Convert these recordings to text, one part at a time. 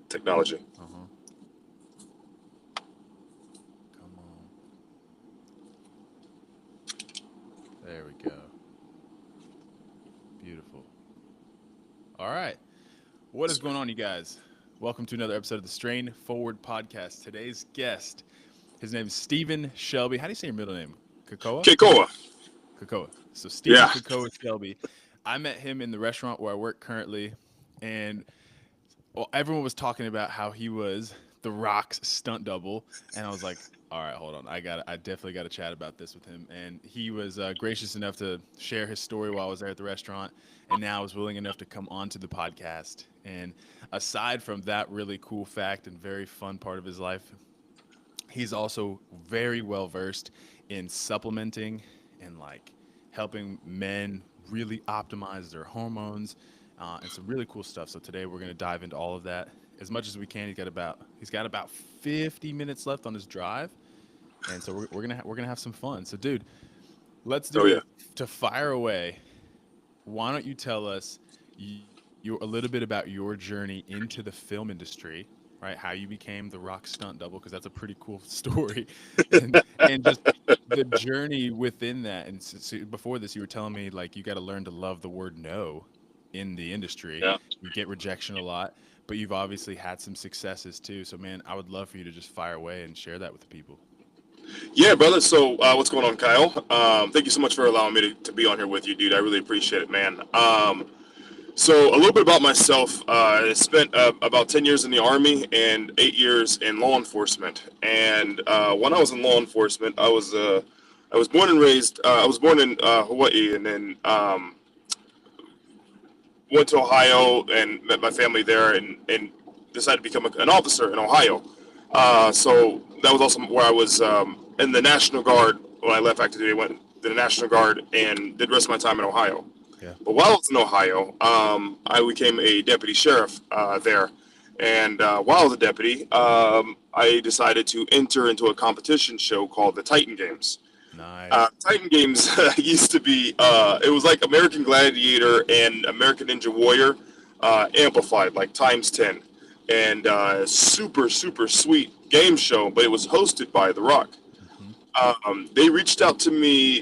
Technology. Uh-huh. Come on. There we go. Beautiful. All right. What is going on, you guys? Welcome to another episode of the Strain Forward Podcast. Today's guest, his name is Stephen Shelby. How do you say your middle name? Kakoa? Keikoa. Kakoa. So Stephen Yeah. Kakoa Shelby. I met him in the restaurant where I work currently, and well, everyone was talking about how he was the Rock's stunt double, and I was like, all right, hold on, I definitely got to chat about this with him. And he was gracious enough to share his story while I was there at the restaurant, and now is willing enough to come onto the podcast. And aside from that really cool fact and very fun part of his life, he's also very well versed in supplementing and like helping men really optimize their hormones and some really cool stuff. So today we're going to dive into all of that as much as we can. He's got about 50 minutes left on his drive, and so we're gonna have some fun. So, dude, let's Oh do yeah. it to fire away. Why don't you tell us a little bit about your journey into the film industry, right? How you became the Rock stunt double, because that's a pretty cool story, and just the journey within that. And before this, you were telling me like you got to learn to love the word no in the industry. Yeah. You get rejection a lot, but you've obviously had some successes too. So, man, I would love for you to just fire away and share that with the people. Yeah, brother. So, what's going on, Kyle? Thank you so much for allowing me to be on here with you, dude. I really appreciate it, man. So, a little bit about myself. I spent about 10 years in the Army and 8 years in law enforcement. And when I was in law enforcement, I was born and raised. I was born in Hawaii, and then went to Ohio and met my family there, and decided to become an officer in Ohio. So that was also where I was in the National Guard when I left active duty. I went to the National Guard and did the rest of my time in Ohio. Yeah. But while I was in Ohio, I became a deputy sheriff there. And while I was a deputy, I decided to enter into a competition show called the Titan Games. Nice. Titan Games used to be, it was like American Gladiator and American Ninja Warrior amplified, like times 10. And super, super sweet game show, but it was hosted by The Rock. Hmm. They reached out to me,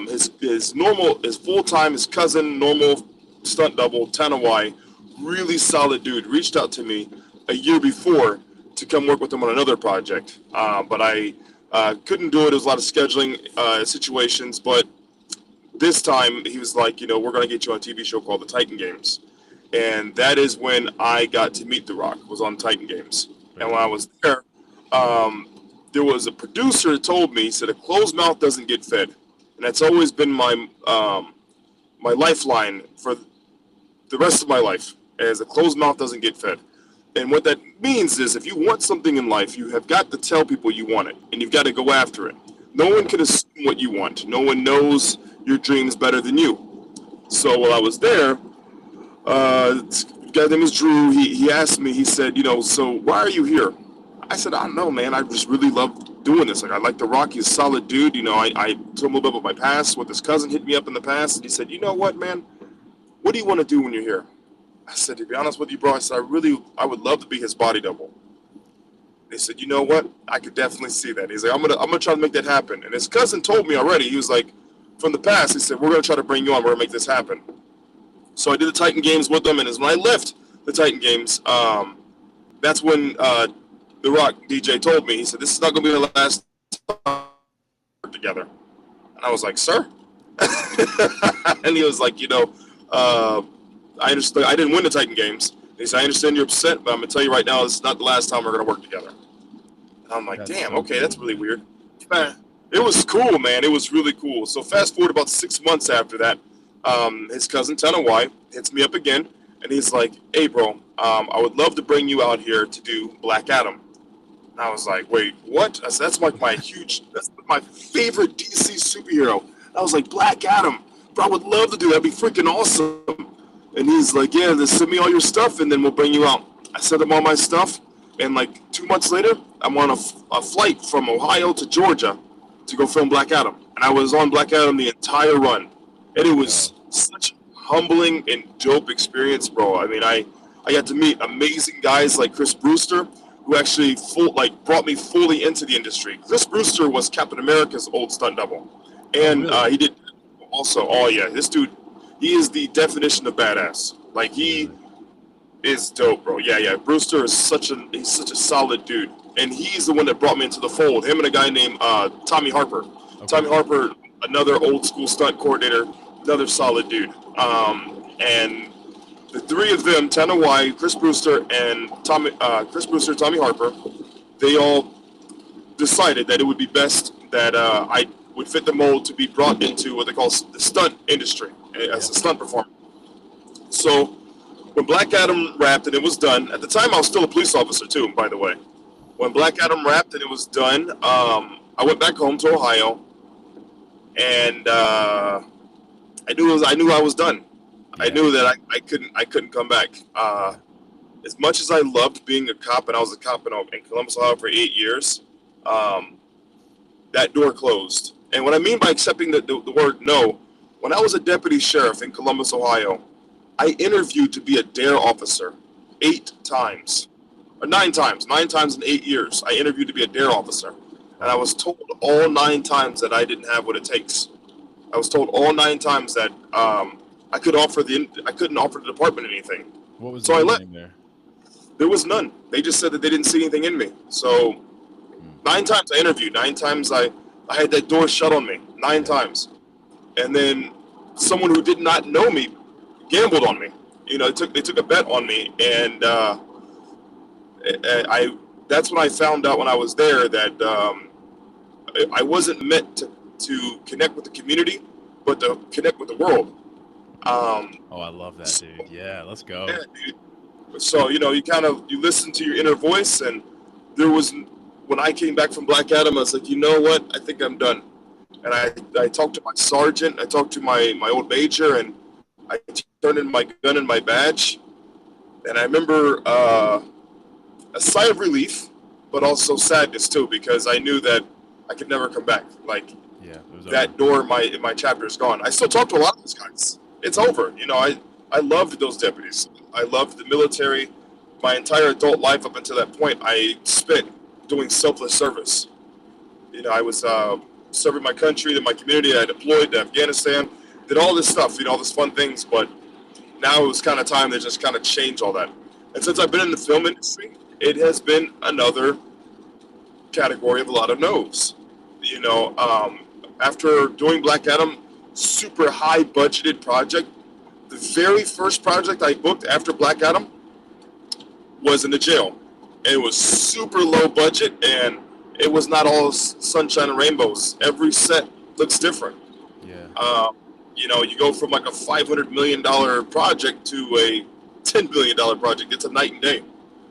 his full time, his cousin, normal stunt double, Tanawai, really solid dude, reached out to me a year before to come work with him on another project. But I couldn't do it. There was a lot of scheduling situations. But this time he was like, we're going to get you on a TV show called The Titan Games. And that is when I got to meet The Rock, was on Titan Games. And Very when I cool. was there, um, there was a producer that told me, he said, a closed mouth doesn't get fed. And that's always been my lifeline for the rest of my life, as a closed mouth doesn't get fed. And what that means is if you want something in life, you have got to tell people you want it, and you've got to go after it. No one Yeah. can assume what you want. No one knows your dreams better than you. So while I was there, this guy's name is Drew. He asked me, he said, so why are you here? I said, I don't know, man. I just really love doing this. Like, I like The Rock. He's a solid dude. I told him a little bit about my past, what this cousin hit me up in the past. And he said, you know what, man? What do you want to do when you're here? I said, to be honest with you, bro, I said, I would love to be his body double. They said, you know what? I could definitely see that. He's like, I'm gonna try to make that happen. And his cousin told me already. He was like, from the past, he said, we're gonna try to bring you on. We're gonna make this happen. So I did the Titan Games with them, and as when I left the Titan Games, that's when the Rock DJ told me. He said, "This is not going to be the last time we're going to work together." And I was like, "Sir," and he was like, I understand. I didn't win the Titan Games. He said, "I understand you're upset, but I'm going to tell you right now, this is not the last time we're going to work together." And I'm like, That's "Damn, so okay, that's cool, really man. weird." It was cool, man. It was really cool. So fast forward about 6 months after that, his cousin Tanawai hits me up again, and he's like, "Hey, bro, I would love to bring you out here to do Black Adam." And I was like, "Wait, what?" I said, that's my favorite DC superhero. I was like, "Black Adam, bro, I would love to do that. That'd be freaking awesome." And he's like, "Yeah, then send me all your stuff, and then we'll bring you out." I sent him all my stuff, and like 2 months later, I'm on a flight from Ohio to Georgia to go film Black Adam, and I was on Black Adam the entire run, and it Let's was go. such a humbling and dope experience, bro. I mean, I I got to meet amazing guys like Chris Brewster, who actually brought me fully into the industry. Chris Brewster was Captain America's old stunt double, Oh, and really? he did also. Oh yeah, this dude, he is the definition of badass. Like he Really? is dope, bro. Yeah, yeah. Brewster is he's such a solid dude, and he's the one that brought me into the fold. Him and a guy named Tommy Harper. Okay. Tommy Harper, another old school stunt coordinator, another solid dude. And the three of them, Tanner White, Chris Brewster, and Tommy Harper, they all decided that it would be best that I would fit the mold to be brought into what they call the stunt industry as a stunt performer. So when Black Adam wrapped and it was done, at the time I was still a police officer too, by the way. When Black Adam wrapped and it was done, I went back home to Ohio, and I knew I was done. Yeah. I knew that I couldn't come back. As much as I loved being a cop, and I was a cop in Columbus, Ohio for 8 years, that door closed. And what I mean by accepting the word no, when I was a deputy sheriff in Columbus, Ohio, I interviewed to be a DARE officer 8 times, or 9 times, 9 times in 8 years. I interviewed to be a DARE officer, and I was told all 9 times that I didn't have what it takes. I was told all 9 times that I couldn't offer the department anything. What was So the I left. name there? There was none. They just said that they didn't see anything in me. So 9 times I interviewed. 9 times I had that door shut on me. 9 times. And then someone who did not know me gambled on me. You know, they took a bet on me, and that's when I found out when I was there that I wasn't meant to connect with the community, but to connect with the world. Oh, I love that, dude. Yeah, let's go. Yeah, dude. So you listen to your inner voice, and when I came back from Black Adam, I was like, you know what? I think I'm done. And I talked to my sergeant, I talked to my old major, and I turned in my gun and my badge. And I remember a sigh of relief, but also sadness too, because I knew that I could never come back. Like Yeah, it was that over. door in my chapter is gone. I still talk to a lot of those guys. It's over. You know, I loved those deputies. I loved the military. My entire adult life up until that point, I spent doing selfless service. You know, I was serving my country and my community. I deployed to Afghanistan, did all this stuff, all these fun things. But now it was kind of time to just kind of change all that. And since I've been in the film industry, it has been another category of a lot of no's. You know, after doing Black Adam, super high budgeted project, the very first project I booked after Black Adam was in the jail. And it was super low budget, and it was not all sunshine and rainbows. Every set looks different. Yeah. You go from like a $500 million project to a $10 billion project. It's a night and day.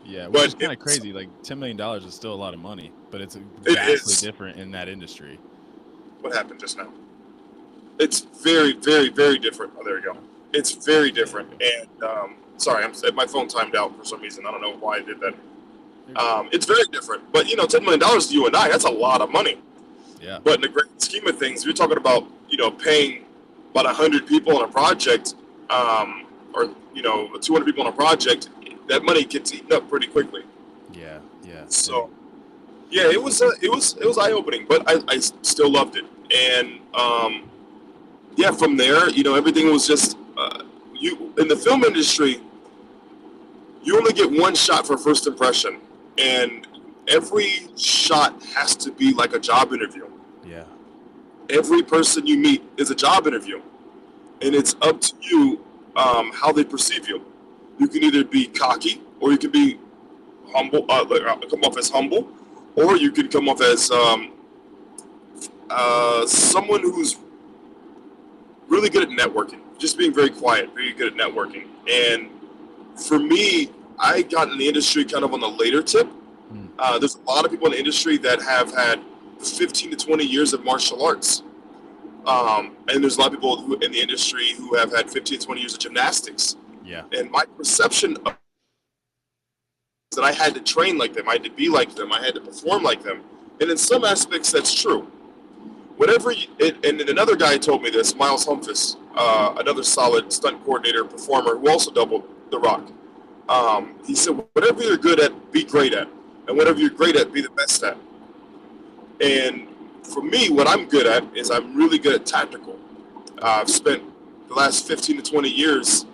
Yeah, which But is kind of crazy. Like $10 million is still a lot of money, but it's It vastly is. different in that industry. What happened just now? It's very, very, very different. Oh, there you go. It's very different. And sorry, my phone timed out for some reason. I don't know why I did that. It's very different. But $10 million to you and I, that's a lot of money. Yeah. But in the great scheme of things, you're talking about paying about 100 people on a project, or 200 people on a project. That money gets eaten up pretty quickly. Yeah. Yeah. So yeah, it was eye opening, but I still loved it. And yeah, from there, everything was just you in the film industry. You only get one shot for first impression, and every shot has to be like a job interview. Yeah. Every person you meet is a job interview, and it's up to you how they perceive you. You can either be cocky, or you can be humble, come off as humble, or you can come off as someone who's really good at networking, just being very quiet, very good at networking. And for me, I got in the industry kind of on the later tip. There's a lot of people in the industry that have had 15 to 20 years of martial arts. And there's a lot of people in the industry who have had 15 to 20 years of gymnastics. Yeah. And my perception of that I had to train like them, I had to be like them, I had to perform like them. And in some aspects, that's true. And another guy told me this, Miles Humphus, another solid stunt coordinator, performer, who also doubled The Rock. He said, whatever you're good at, be great at. And whatever you're great at, be the best at. And for me, what I'm good at is I'm really good at tactical. I've spent the last 15 to 20 years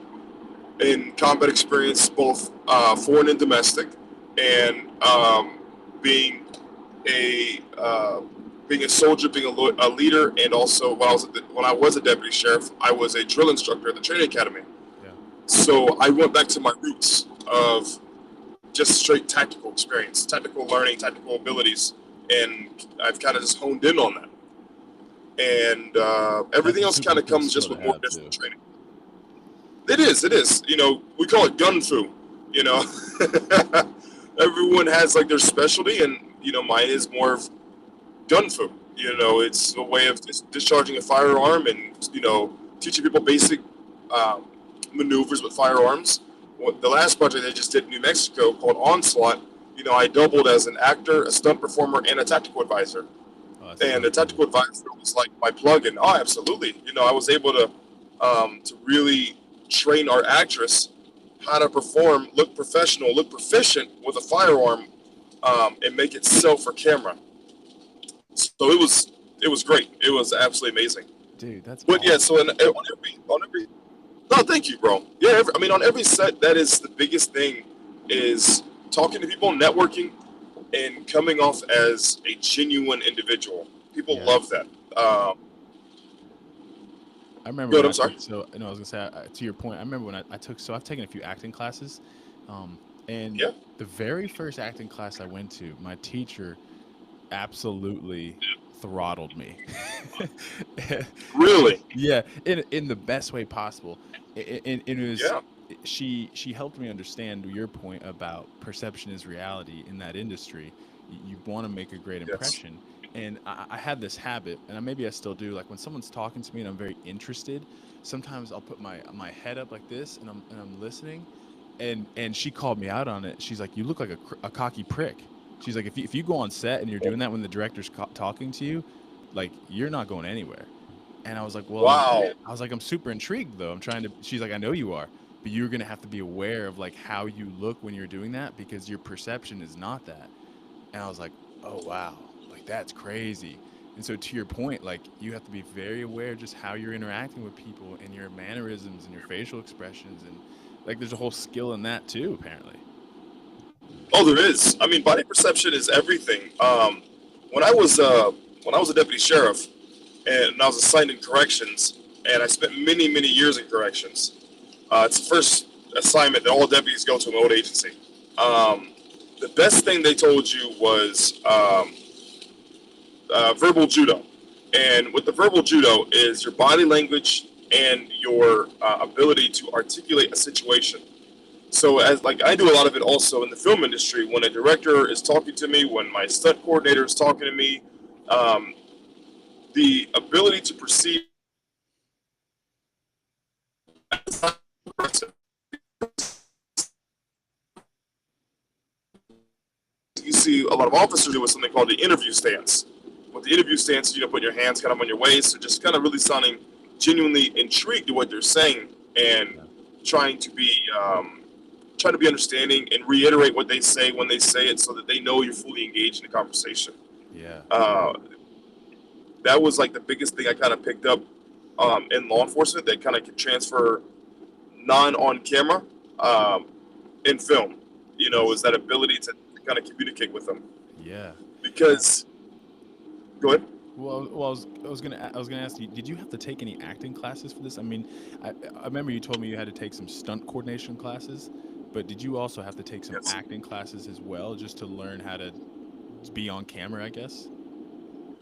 in combat experience, both foreign and domestic, and being a soldier, being a leader, and also when I was a deputy sheriff, I was a drill instructor at the training academy. Yeah. So I went back to my roots of just straight tactical experience, tactical learning, tactical abilities, and I've kind of just honed in on that. And everything else kind of comes just with more different training. It is. You know, we call it gun fu. You know, everyone has like their specialty, and you know, mine is more of gun fu. You know, it's a way of discharging a firearm and you know teaching people basic maneuvers with firearms. The last project I just did in New Mexico called Onslaught, you know, I doubled as an actor, a stunt performer, and a tactical advisor. And the tactical advisor was like my plug-in. Oh, absolutely. You know, I was able to really train our actress how to perform, look professional, look proficient with a firearm, and make it sell for camera. So it was great. It was absolutely amazing. Dude, that's. But awesome. Yeah, so on every. No, thank you, bro. Yeah, I mean, on every set, that is the biggest thing, is talking to people, networking, and coming off as a genuine individual. People love that. I remember. I'm sorry. I was gonna say to your point. I remember when I took. So I've taken a few acting classes, and the very first acting class I went to, my teacher absolutely throttled me. Really? Yeah, in the best way possible. It was she helped me understand your point about perception is reality in that industry. You want to make a great impression. And I had this habit, and maybe I still do, like when someone's talking to me and I'm very interested, sometimes I'll put my head up like this and I'm listening, and she called me out on it. She's like, you look like a cocky prick. She's like, if you go on set and you're doing that when the director's talking to you, like you're not going anywhere. And I was like, well, wow. I was like, I'm super intrigued though. She's like, I know you are, but you're going to have to be aware of like how you look when you're doing that because your perception is not that. And I was like, oh, wow, like that's crazy. And so to your point, like you have to be very aware of just how you're interacting with people and your mannerisms and your facial expressions. And like, there's a whole skill in that too, apparently. Oh, there is. I mean, body perception is everything. When I was a deputy sheriff, and I was assigned in corrections, and I spent many, many years in corrections. It's the first assignment that all deputies go to in my old agency. The best thing they told you was verbal judo. And with the verbal judo is your body language and your ability to articulate a situation. So as like I do a lot of it also in the film industry, when a director is talking to me, when my stunt coordinator is talking to me, the ability to perceive you see a lot of officers do with something called the interview stance. With the interview stance, you know, put your hands kind of on your waist, or just kind of really sounding genuinely intrigued to what they're saying and trying to be understanding and reiterate what they say when they say it so that they know you're fully engaged in the conversation. Yeah. That was like the biggest thing I kind of picked up in law enforcement that kind of could transfer non-on camera in film, you know, is that ability to kind of communicate with them. Yeah. Because, go ahead. Well, I was gonna ask you, did you have to take any acting classes for this? I mean, I remember you told me you had to take some stunt coordination classes, but did you also have to take some acting classes as well, just to learn how to be on camera, I guess?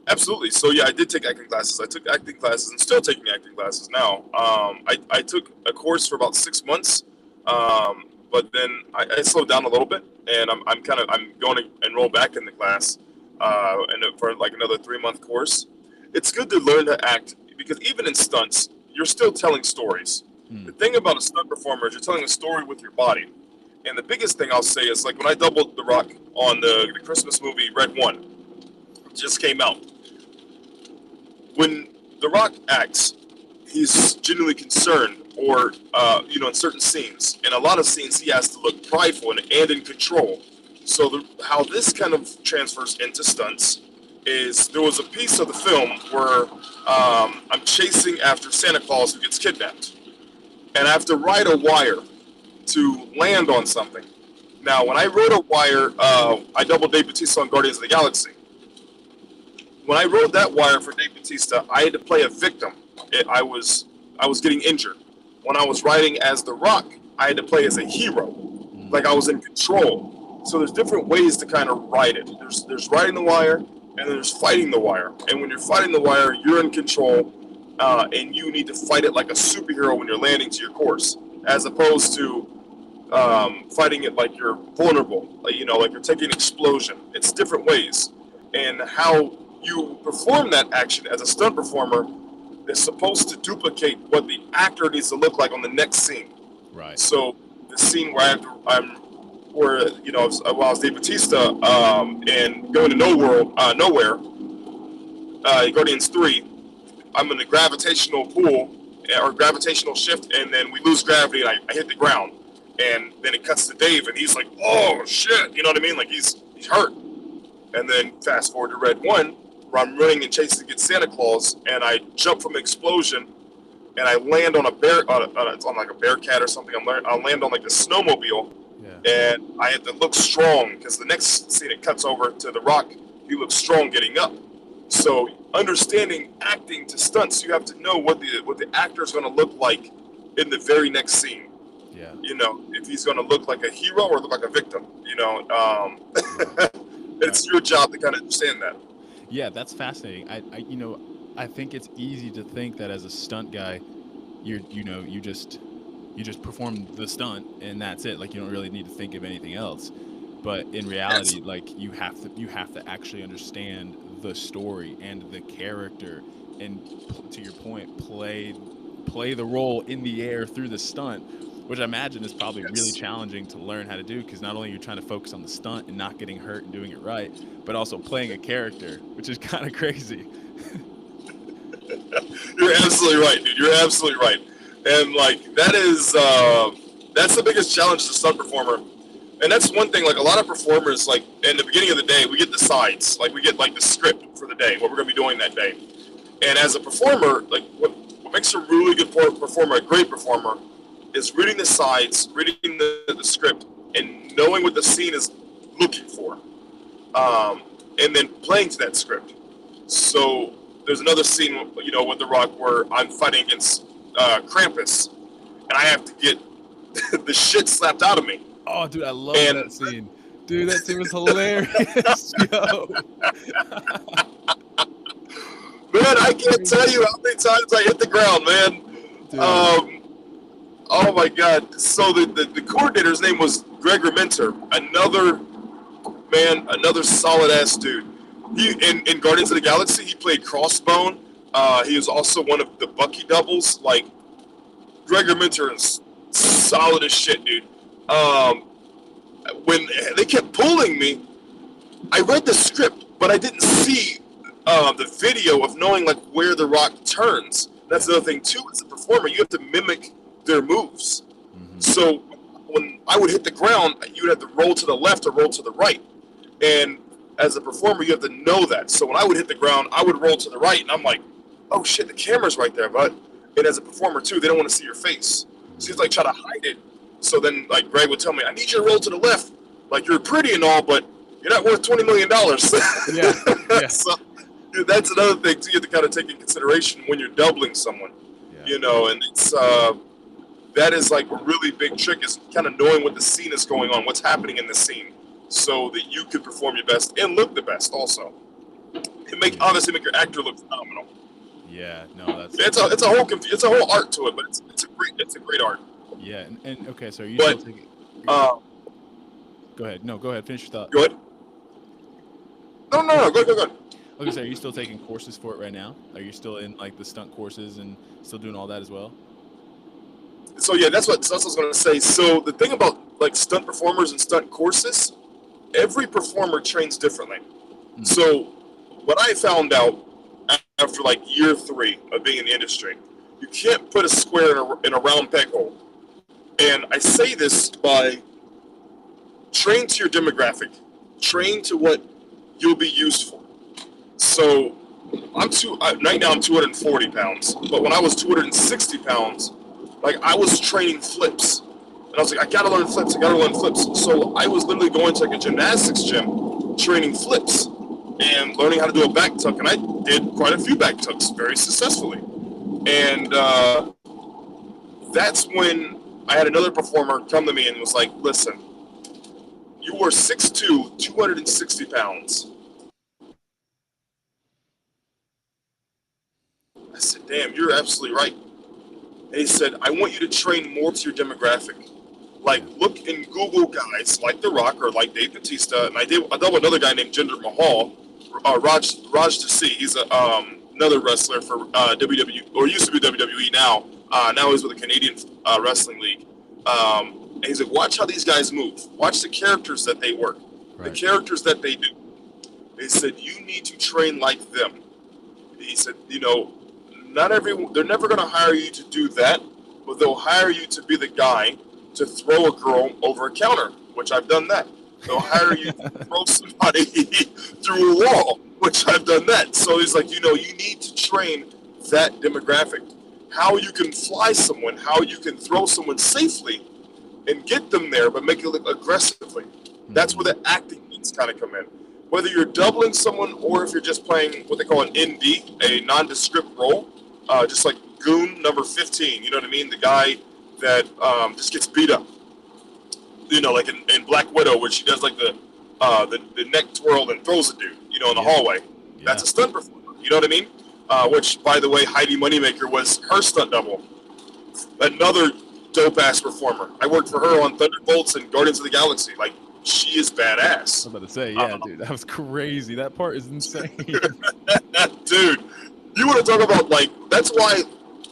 Absolutely. So yeah, I did take acting classes. I took acting classes and still taking acting classes now. I took a course for about 6 months, but then I slowed down a little bit, and I'm going to enroll back in the class, and for like another 3-month course. It's good to learn to act because even in stunts, you're still telling stories. The thing about a stunt performer is you're telling a story with your body. And the biggest thing I'll say is like when I doubled The Rock on the Christmas movie Red One, just came out. When The Rock acts, he's genuinely concerned or in certain scenes. In a lot of scenes, he has to look prideful and in control. So how this kind of transfers into stunts is there was a piece of the film where I'm chasing after Santa Claus who gets kidnapped, and I have to ride a wire to land on something. Now, when I rode a wire, I doubled Dave Bautista on Guardians of the Galaxy. When I rode that wire for Dave Bautista, I had to play a victim. I was getting injured. When I was riding as The Rock, I had to play as a hero, like I was in control. So there's different ways to kind of ride it. There's riding the wire, and then there's fighting the wire. And when you're fighting the wire, you're in control, and you need to fight it like a superhero when you're landing to your course, as opposed to fighting it like you're vulnerable, like you're taking an explosion. It's different ways, and how you perform that action as a stunt performer is supposed to duplicate what the actor needs to look like on the next scene. Right. So the scene where I was Dave Bautista and going to nowhere, Guardians 3, I'm in a gravitational pull or gravitational shift, and then we lose gravity, and I hit the ground, and then it cuts to Dave, and he's like, "Oh shit," you know what I mean? Like he's hurt. And then fast forward to Red 1, where I'm running and chasing to get Santa Claus, and I jump from an explosion, and I land on a on like a Bearcat or something. I'll land on like a snowmobile, and I had to look strong because the next scene it cuts over to The Rock. He looks strong getting up. So understanding acting to stunts, you have to know what the actor is going to look like in the very next scene. Yeah. If he's going to look like a hero or look like a victim. It's your job to kind of understand that. Yeah, that's fascinating. I think it's easy to think that as a stunt guy, you just perform the stunt and that's it. Like you don't really need to think of anything else. But in reality, like you have to actually understand the story and the character, and to your point, play the role in the air through the stunt, which I imagine is probably really challenging to learn how to do, because not only you're trying to focus on the stunt and not getting hurt and doing it right, but also playing a character, which is kind of crazy. You're absolutely right, dude. You're absolutely right. And like that's the biggest challenge as a stunt performer. And that's one thing, like a lot of performers, like in the beginning of the day, we get the sides, like we get like the script for the day, what we're going to be doing that day. And as a performer, like what makes a really good performer, a great performer, is reading the sides, reading the script, and knowing what the scene is looking for, and then playing to that script. So there's another scene, with The Rock where I'm fighting against Krampus, and I have to get the shit slapped out of me. Oh, dude, I love that scene. Dude, that scene was hilarious. Yo. Man, I can't tell you how many times I hit the ground, man. Dude. Oh my God. So the coordinator's name was Gregor Minter. Another solid ass dude. He in Guardians of the Galaxy, he played Crossbone. He was also one of the Bucky doubles. Like Gregor Minter is solid as shit, dude. When they kept pulling me, I read the script, but I didn't see the video of knowing like where The Rock turns. That's the other thing too. As a performer, you have to mimic their moves. Mm-hmm. So when I would hit the ground, you would have to roll to the left or roll to the right. And as a performer, you have to know that. So when I would hit the ground, I would roll to the right, and I'm like, oh shit, the camera's right there, bud. And as a performer too, they don't want to see your face. So he's like try to hide it. So then like Greg would tell me, I need you to roll to the left. Like you're pretty and all, but you're not worth $20 million. Yeah. So dude, that's another thing too, you have to kind of take in consideration when you're doubling someone. Yeah. And it's that is like a really big trick, is kind of knowing what the scene is going on, what's happening in the scene, so that you can perform your best and look the best also. And obviously make your actor look phenomenal. Yeah, no, it's a whole art to it, but it's a great art. Yeah, and okay, so you still taking? Go ahead. No, go ahead. Finish your thought. Go ahead. No. Go ahead. Okay, so are you still taking courses for it right now? Are you still in like the stunt courses and still doing all that as well? So yeah, that's what I was going to say. So the thing about like stunt performers and stunt courses, every performer trains differently. Mm-hmm. So what I found out after like year 3 of being in the industry You can't put a square in a round peg hole. And I say this by train to your demographic, train to what you'll be used for. So right now I'm 240 pounds, but when I was 260 pounds, like I was training flips. And I was like, I gotta learn flips, So I was literally going to like a gymnastics gym, training flips and learning how to do a back tuck. And I did quite a few back tucks very successfully. And that's when I had another performer come to me and was like, listen, you were 6'2", 260 pounds. I said, damn, you're absolutely right. And he said, I want you to train more to your demographic. Like, look in Google guys like The Rock or like Dave Bautista. And I doubled another guy named Jinder Mahal, Raj Desi. He's another wrestler for WWE, or used to be WWE now. Now he's with the Canadian Wrestling League. And he's like, watch how these guys move. Watch the characters that they work, right. The characters that they do. They said, you need to train like them. He said, you know, they're never going to hire you to do that, but they'll hire you to be the guy to throw a girl over a counter, which I've done that. They'll hire you to throw somebody through a wall, which I've done that. So he's like, you know, you need to train that demographic. How you can fly someone, how you can throw someone safely and get them there, but make it look aggressively. That's where the acting needs kind of come in. Whether you're doubling someone or if you're just playing what they call an ND, a nondescript role, just like Goon number 15, you know what I mean? The guy that just gets beat up. You know, like in Black Widow, where she does like the neck twirl and throws a dude, you know, in the hallway. Yeah. That's a stunt performer, you know what I mean? Which, by the way, Heidi Moneymaker was her stunt double. Another dope-ass performer. I worked for her on Thunderbolts and Guardians of the Galaxy. Like, she is badass. I was about to say, yeah, dude, that was crazy. That part is insane. Dude, you want to talk about, like, that's why,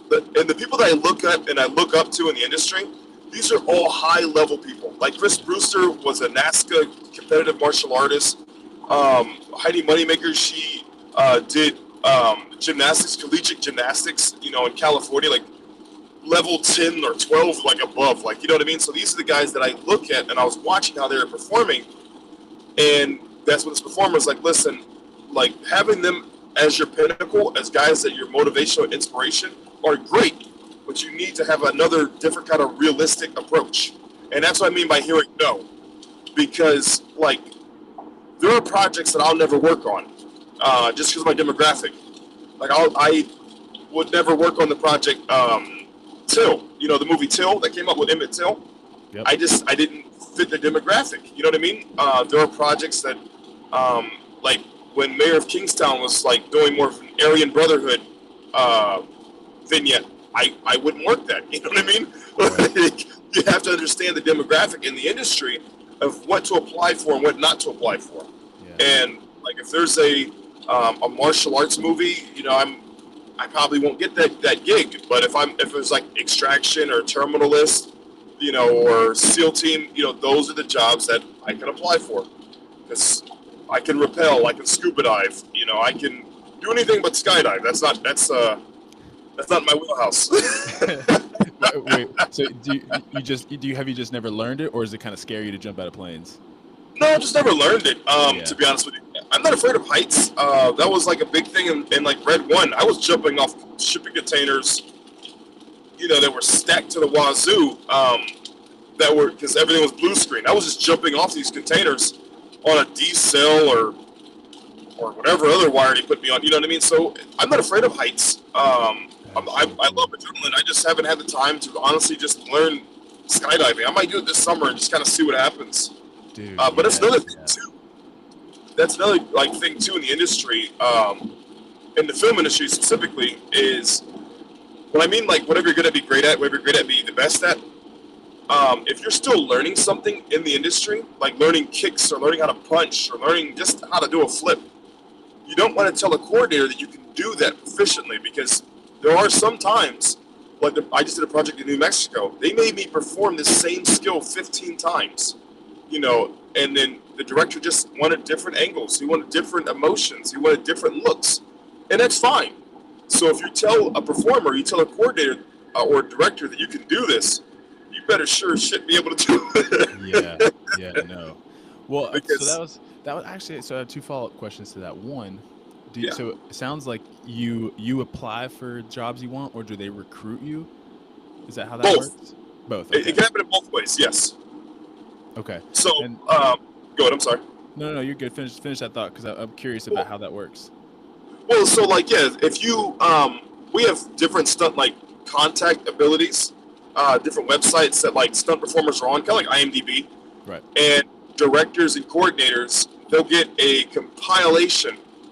the people that I look at and I look up to in the industry, these are all high-level people. Like, Chris Brewster was a NASCA competitive martial artist. Heidi Moneymaker, she did gymnastics, collegiate gymnastics, you know, in California, like, level 10 or 12, like above, like, you know what I mean? So these are the guys that I look at, and I was watching how they were performing, and that's when this performer was like, listen, like, having them as your pinnacle, as guys that your motivational inspiration are great, but you need to have another different kind of realistic approach. And that's what I mean by hearing no, because, like, there are projects that I'll never work on just because of my demographic. Like, I would never work on the project Till, you know, the movie Till that came up with Emmett Till. Yep. I didn't fit the demographic. You know what I mean? There are projects that, like when Mayor of Kingstown was like doing more of an Aryan Brotherhood vignette, I wouldn't work that. You know what I mean? Right. You have to understand the demographic in the industry of what to apply for and what not to apply for. Yeah. And like if there's a martial arts movie, you know, I probably won't get that gig, but if it was like Extraction or Terminalist, you know, or SEAL Team, you know, those are the jobs that I can apply for. Because I can rappel, I can scuba dive, you know, I can do anything but skydive. That's not my wheelhouse. Wait, so have you just never learned it, or does it kind of scare you to jump out of planes? No, I just never learned it. To be honest with you, I'm not afraid of heights. That was like a big thing in like Red One. I was jumping off shipping containers, you know, that were stacked to the wazoo. That were because everything was blue screen. I was just jumping off these containers on a D-cell or whatever other wire he put me on. You know what I mean? So I'm not afraid of heights. I love adrenaline. I just haven't had the time to honestly just learn skydiving. I might do it this summer and just kind of see what happens. Dude, but that's another thing too. That's another like thing too in the industry, in the film industry specifically, is what I mean. Like whatever you're gonna be great at, whatever you're great at, be the best at. If you're still learning something in the industry, like learning kicks or learning how to punch or learning just how to do a flip, you don't want to tell a coordinator that you can do that proficiently, because there are some times, like I just did a project in New Mexico. They made me perform the same skill 15 times. You know, and then the director just wanted different angles. He wanted different emotions. He wanted different looks. And that's fine. So if you tell a performer, you tell a coordinator or a director that you can do this, you better sure as shit be able to do Yeah, it. yeah, no. Well, so Because that was actually, so I have two follow-up questions to that. One, yeah, so it sounds like you apply for jobs you want, or do they recruit you? Is that how that both. works? Both. It Okay. can happen in both ways. Yes. Okay. So And go ahead. I'm sorry. no, you're good. Finish that thought because I'm curious about Well, how that works. well, so like yeah, if you we have different stunt like contact abilities, different websites that like stunt performers are on, kind of like IMDb, Right. and directors and coordinators they'll get a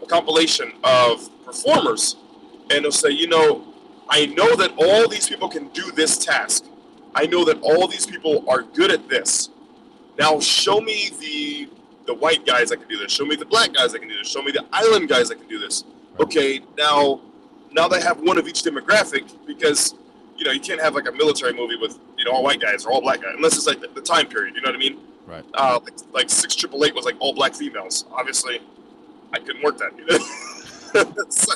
compilation of performers, and they'll say, I know that all these people can do this task. I know that all these people are good at this. Now show me the white guys that can do this. Show me the black guys that can do this. Show me the island guys that can do this. Right. Okay, now they have one of each demographic because you can't have like a military movie with all white guys or all black guys unless it's like the time period. You know what I mean? Right. Like 6 888 was like all black females. Obviously, I couldn't work that. so,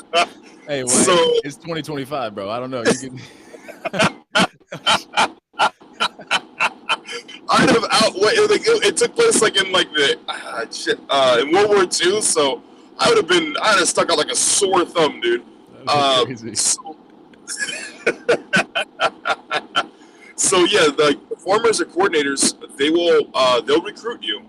Hey, well, so it's 2025, bro. I don't know. You can. I'd have it took place like in like the in World War II, so I'd have stuck out like a sore thumb, dude. Crazy. So yeah, the performers or coordinators they'll recruit you.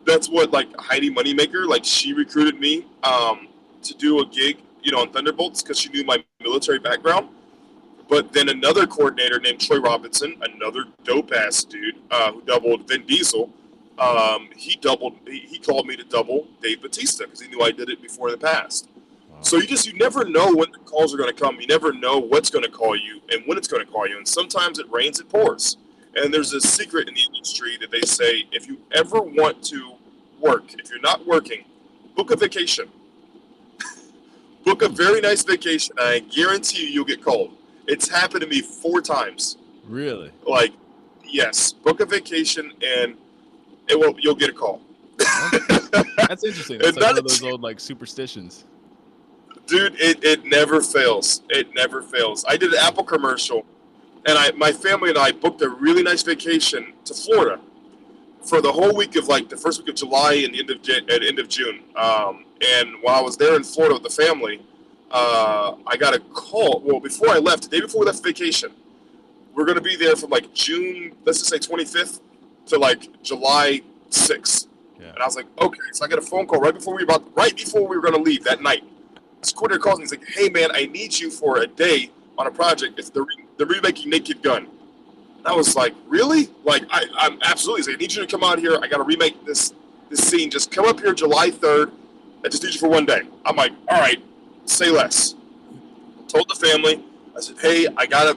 That's what like Heidi Moneymaker, like she recruited me to do a gig on Thunderbolts because she knew my military background. But then another coordinator named Troy Robinson, another dope ass dude who doubled Vin Diesel, he called me to double Dave Bautista because he knew I did it before in the past. Wow. So you never know when the calls are going to come. You never know what's going to call you and when it's going to call you. And sometimes it rains, it pours. And there's a secret in the industry that they say if you ever want to work, if you're not working, book a vacation. Book a very nice vacation. I guarantee you'll get called. It's happened to me 4 times. Really? Like, yes, book a vacation and you'll get a call. That's interesting. That's like one of those old like superstitions. Dude, it never fails. It never fails. I did an Apple commercial, and my family and I booked a really nice vacation to Florida for the whole week of like the first week of July and the end of June. And while I was there in Florida with the family, I got a call. Well, before I left, the day before we left vacation, we're going to be there from like June, let's just say 25th to like July 6th. Yeah. And I was like, okay. So I got a phone call right before we were going to leave that night. This coordinator calls me. He's like, hey man, I need you for a day on a project. It's they're remaking Naked Gun. And I was like, really? Like, I'm absolutely. He's like, I need you to come out here. I got to remake this scene. Just come up here July 3rd. I just need you for one day. I'm like, all right. Say less. Told the family. I said, hey, I gotta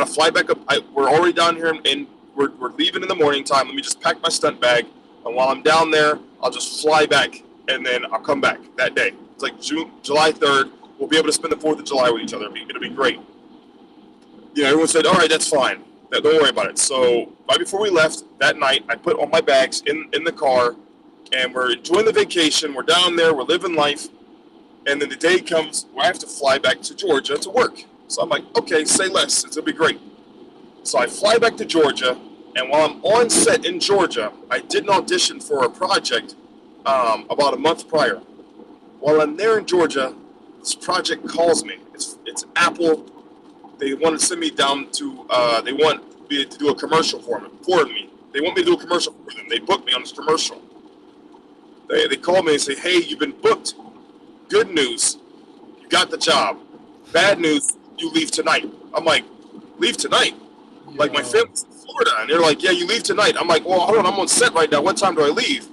fly back up. We're already down here, and we're leaving in the morning time. Let me just pack my stunt bag, and while I'm down there, I'll just fly back, and then I'll come back that day. It's like July 3rd. We'll be able to spend the 4th of July with each other. It'll be great. Everyone said, all right, that's fine. Don't worry about it. So right before we left that night, I put all my bags in the car, and we're enjoying the vacation. We're down there. We're living life. And then the day comes where I have to fly back to Georgia to work. So I'm like, okay, say less. It'll be great. So I fly back to Georgia, and while I'm on set in Georgia, I did an audition for a project about a month prior. While I'm there in Georgia, this project calls me. It's Apple. They want to send me down to, they want me to do a commercial for me. They want me to do a commercial for them. They booked me on this commercial. They call me and say, hey, you've been booked. Good news, you got the job. Bad news, you leave tonight. I'm like, leave tonight? Yo. Like my family's in Florida, and they're like, yeah, you leave tonight. I'm like, well, hold on, I'm on set right now. What time do I leave?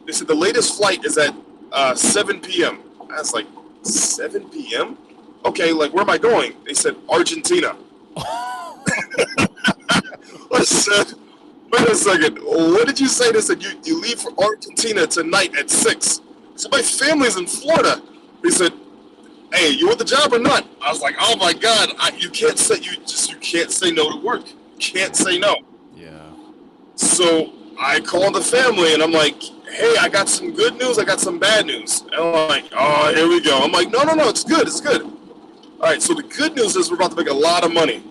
They said the latest flight is at 7 p.m. I was like, 7 p.m.? Okay, like where am I going? They said Argentina. I said, wait a second. What did you say? They said you leave for Argentina tonight at 6. So my family's in Florida. He said, hey, you want the job or not? I was like, oh my God, you can't say no to work. You can't say no. Yeah. So I called the family and I'm like, hey, I got some good news, I got some bad news. And I'm like, oh, here we go. I'm like, no, it's good, it's good. All right, so the good news is we're about to make a lot of money.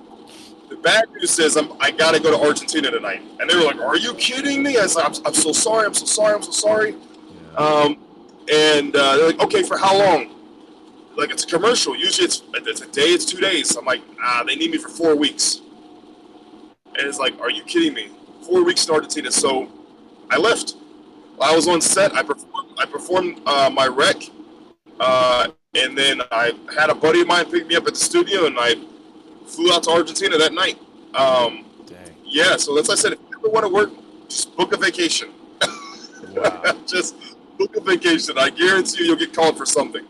The bad news is I got to go to Argentina tonight. And they were like, are you kidding me? I was like, I'm so sorry, I'm so sorry, I'm so sorry. Yeah. And they're like, okay, for how long? Like, it's a commercial. Usually it's a day, it's 2 days. I'm like, they need me for 4 weeks. And it's like, are you kidding me? 4 weeks in Argentina. So I left. I was on set. I performed my rec. And then I had a buddy of mine pick me up at the studio, and I flew out to Argentina that night. Dang. Yeah, so that's what I said. If you ever want to work, just book a vacation. Wow. Just book a vacation. I guarantee you'll get called for something.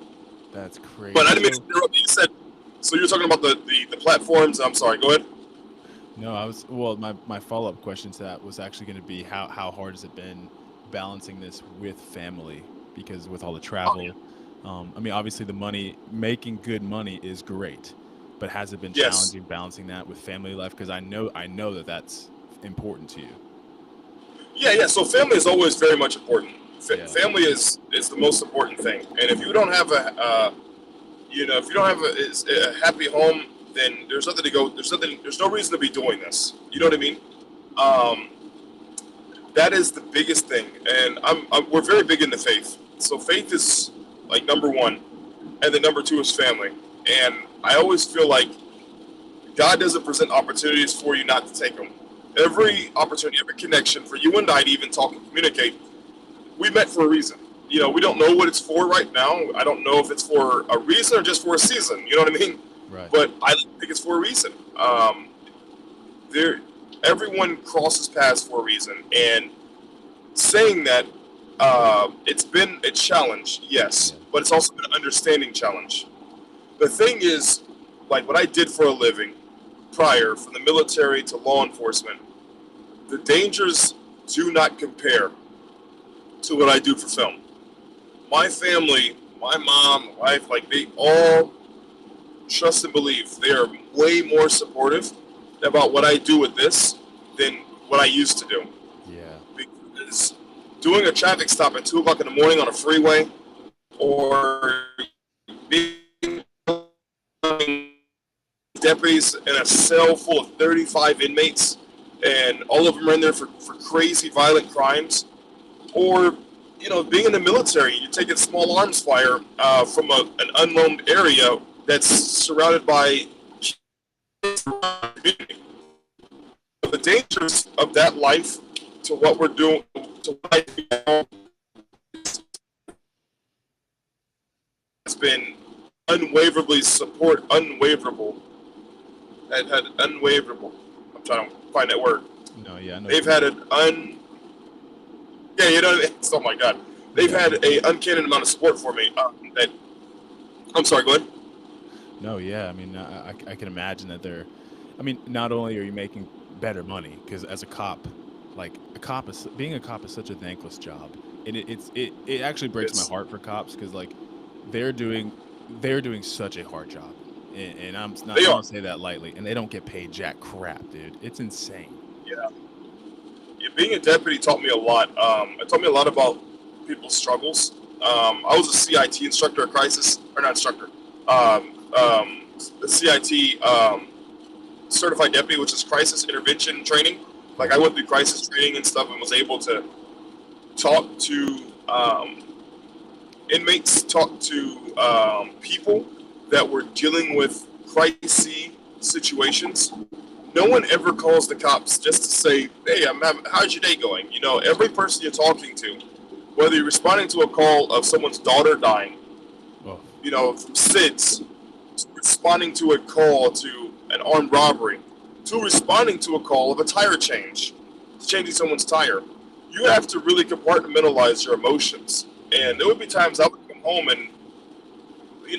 That's crazy. But I didn't mean to interrupt you. You said, so you're talking about the platforms. I'm sorry, go ahead. No, my follow-up question to that was actually going to be how hard has it been balancing this with family? Because with all the Oh, yeah. travel, I mean, obviously making good money is great, but has it been Yes. challenging balancing that with family life? Because I know that that's important to you. Yeah. So family is always very much important. Yeah. Family is the most important thing. And if you don't have if you don't have a happy home, then there's nothing to go. There's no reason to be doing this. You know what I mean? Um, that is the biggest thing. And we're very big into faith. So faith is like number one, and then number two is family. And I always feel like God doesn't present opportunities for you not to take them. Every opportunity, every connection for you and I to even talk and communicate, we met for a reason. We don't know what it's for right now. I don't know if it's for a reason or just for a season. You know what I mean? Right. But I think it's for a reason. There, everyone crosses paths for a reason, and saying that, it's been a challenge, yes, Yeah. but it's also been an understanding challenge. The thing is, like what I did for a living prior, from the military to law enforcement, the dangers do not compare to what I do for film. My family, my mom, my wife, like they all trust and believe. They are way more supportive about what I do with this than what I used to do. Yeah. Because doing a traffic stop at 2 o'clock in the morning on a freeway, or being deputies in a cell full of 35 inmates, and all of them are in there for crazy violent crimes, or being in the military, you're taking small arms fire from an unknown area that's surrounded by community. The dangers of that life to what we're doing, to what I do now, has been unwaverably unwaverable. Had unwaverable. I'm trying to find that word. No. Yeah. I know what They've you had mean. an yeah, you know, oh my God, they've Yeah. had a uncanny amount of support for me. That I'm sorry, go ahead. No. Yeah. I mean, I can imagine that they're. I mean, not only are you making better money, because as a cop, like being a cop is such a thankless job, and it actually breaks my It's heart for cops because like they're doing they're doing such a hard job, and they I are. don't say that lightly, and they don't get paid jack crap, dude. It's insane. Yeah. Yeah, being a deputy taught me a lot. It taught me a lot about people's struggles. I was a CIT instructor at Crisis, or not instructor, the CIT certified deputy, which is crisis intervention training. Like I Okay. went through crisis training and stuff, and was able to talk to inmates, talk to people that were dealing with crisis situations. No one ever calls the cops just to say, "Hey, how's your day going?" Every person you're talking to, whether you're responding to a call of someone's daughter dying, Oh. from SIDS, to responding to a call to an armed robbery, to responding to a call of a tire change, changing someone's tire, you have to really compartmentalize your emotions. And Yeah. there would be times I would come home and,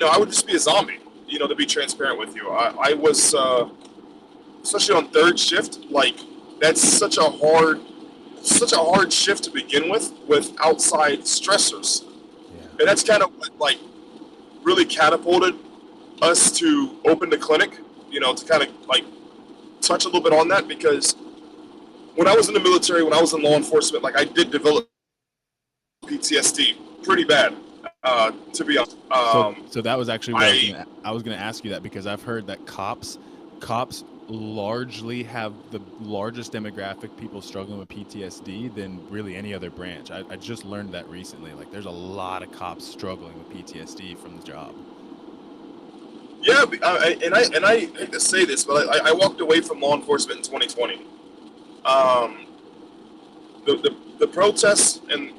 I would just be a zombie, to be transparent with you. I was, especially on third shift, like that's such a hard shift to begin with outside stressors. Yeah. And that's kind of what, like, really catapulted us to open the clinic, to kind of like touch a little bit on that, because when I was in the military, when I was in law enforcement, like I did develop PTSD pretty bad, to be honest. So that was actually what I was gonna ask you that, because I've heard that cops largely have the largest demographic people struggling with PTSD than really any other branch. I just learned that recently. Like there's a lot of cops struggling with PTSD from the job. Yeah, and I hate to say this, but I walked away from law enforcement in 2020. The protests and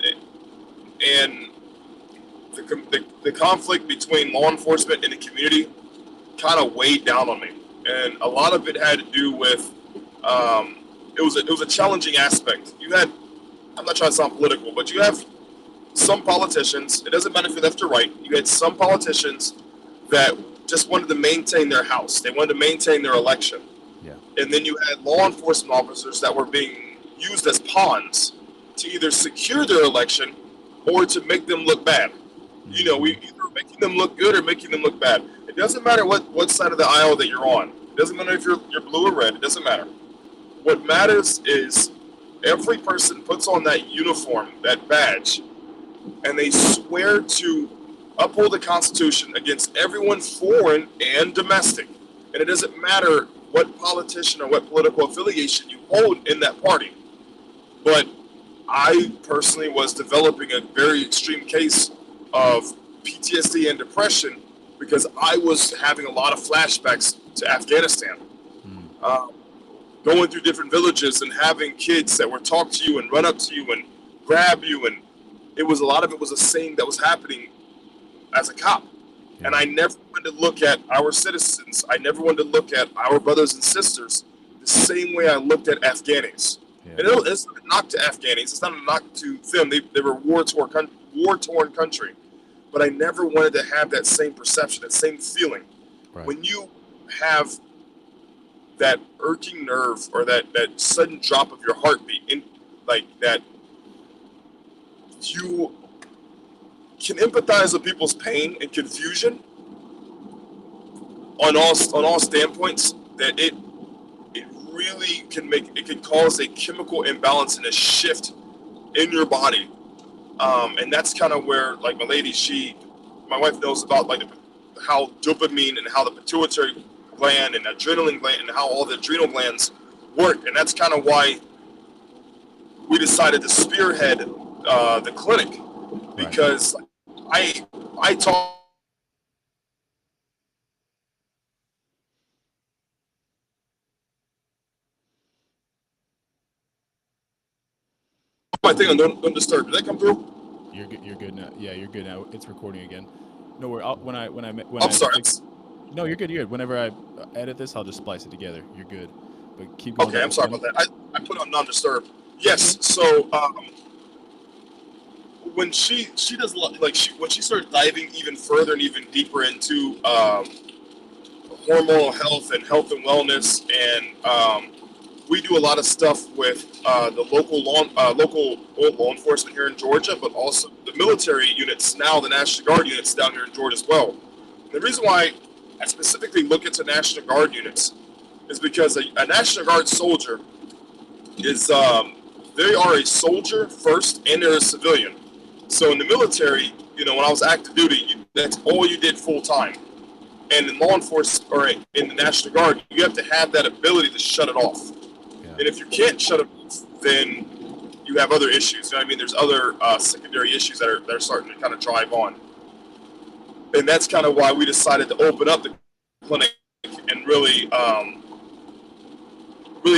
the conflict between law enforcement and the community kind of weighed down on me, and a lot of it had to do with it was a challenging aspect. You had, I'm not trying to sound political, but you have some politicians. It doesn't matter if you're left or right. You had some politicians that just wanted to maintain their house. They wanted to maintain their election. Yeah. And then you had law enforcement officers that were being used as pawns to either secure their election or to make them look bad. You know, we either making them look good or making them look bad. It doesn't matter what side of the aisle that you're on. It doesn't matter if you're blue or red. It doesn't matter. What matters is every person puts on that uniform, that badge, and they swear to uphold the Constitution against everyone foreign and domestic. And it doesn't matter what politician or what political affiliation you hold in that party. But I personally was developing a very extreme case of PTSD and depression because I was having a lot of flashbacks to Afghanistan. Going through different villages and having kids that would talk to you and run up to you and grab you, and a lot of it was the same that was happening as a cop. Yeah. And I never wanted to look at our citizens, I never wanted to look at our brothers and sisters the same way I looked at Afghanis. Yeah. And it's not a knock to Afghanis, it's not a knock to them. They were a war-torn country. But I never wanted to have that same perception, that same feeling. Right. When you have that irking nerve or that sudden drop of your heartbeat, in like that, you can empathize with people's pain and confusion on all standpoints. That it really can cause a chemical imbalance and a shift in your body, and that's kind of where, like, my wife knows about, like, how dopamine and how the pituitary gland and adrenaline gland and how all the adrenal glands work, and that's kind of why we decided to spearhead the clinic, because I talk. My thing on don't disturb. Did that come through? You're good now. Yeah, you're good now. It's recording again. No, I'm sorry. No, you're good. You're good. Whenever I edit this, I'll just splice it together. You're good. But keep going. Okay, I'm sorry about that. I put on non-disturb. Yes. So when she does, like, when she started diving even further and even deeper into hormonal health and wellness, and we do a lot of stuff with the local law enforcement here in Georgia, but also the military units now, the National Guard units down here in Georgia as well. And the reason why I specifically look into National Guard units is because a National Guard soldier is they are a soldier first, and they're a civilian. So in the military, when I was active duty, that's all you did full time. And in law enforcement or in the National Guard, you have to have that ability to shut it off. Yeah. And if you can't shut it off, then you have other issues. You know what I mean? There's other secondary issues that are starting to kind of drive on. And that's kind of why we decided to open up the clinic and really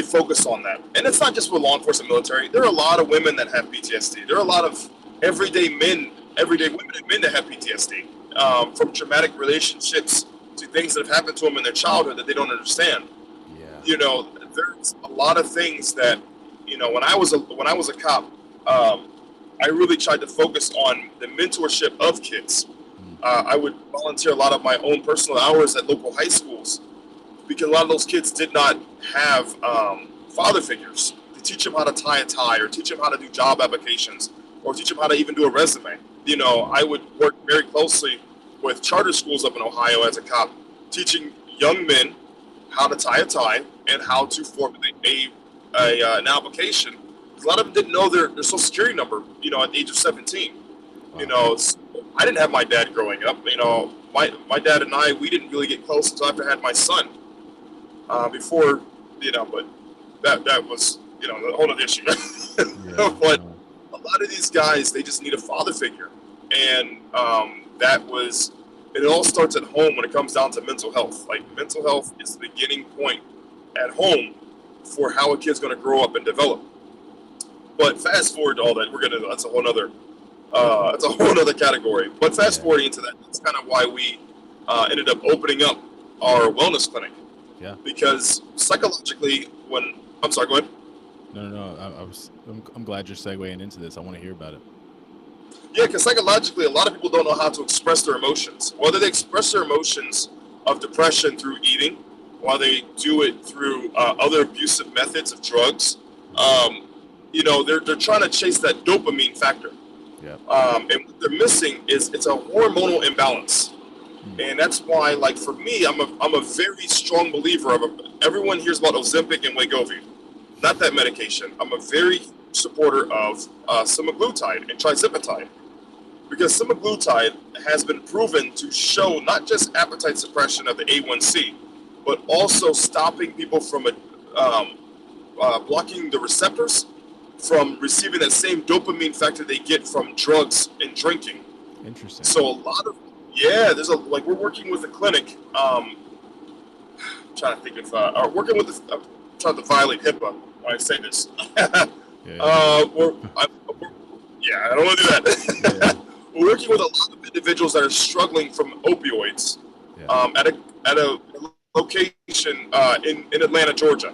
focus on that. And it's not just for law enforcement, military. There are a lot of women that have PTSD. There are a lot of everyday women and men that have PTSD, from traumatic relationships to things that have happened to them in their childhood that they don't understand. Yeah. There's a lot of things that, when I was a cop, I really tried to focus on the mentorship of kids. I would volunteer a lot of my own personal hours at local high schools because a lot of those kids did not have father figures to teach them how to tie a tie or teach them how to do job applications or teach them how to even do a resume. I would work very closely with charter schools up in Ohio as a cop, teaching young men how to tie a tie and how to formulate a an application. A lot of them didn't know their social security number, at the age of 17. Wow. I didn't have my dad growing up. My dad and I, we didn't really get close until after I had my son. Before, but that was, a whole other issue. Yeah. But a lot of these guys, they just need a father figure. And it all starts at home when it comes down to mental health. Like, mental health is the beginning point at home for how a kid's going to grow up and develop. But fast forward to all that, that's a whole other category. But fast forwarding into that, that's kind of why we ended up opening up our wellness clinic. Yeah. Because psychologically, I'm sorry, go ahead. No. I'm glad you're segueing into this. I want to hear about it. Yeah, because psychologically, a lot of people don't know how to express their emotions. Whether they express their emotions of depression through eating, while they do it through other abusive methods of drugs, they're trying to chase that dopamine factor. Yeah. And what they're missing is it's a hormonal imbalance. And that's why, like, for me, I'm a very strong believer of everyone hears about Ozempic and Wegovy. Not that medication. I'm a very supporter of semaglutide and trizipatide, because semaglutide has been proven to show not just appetite suppression of the A1C, but also stopping people from blocking the receptors from receiving that same dopamine factor they get from drugs and drinking. Interesting. So we're working with a clinic. I'm trying to think if working with I'm trying to violate HIPAA when I say this. I don't want to do that. Yeah. We're working with a lot of individuals that are struggling from opioids at a location in Atlanta, Georgia.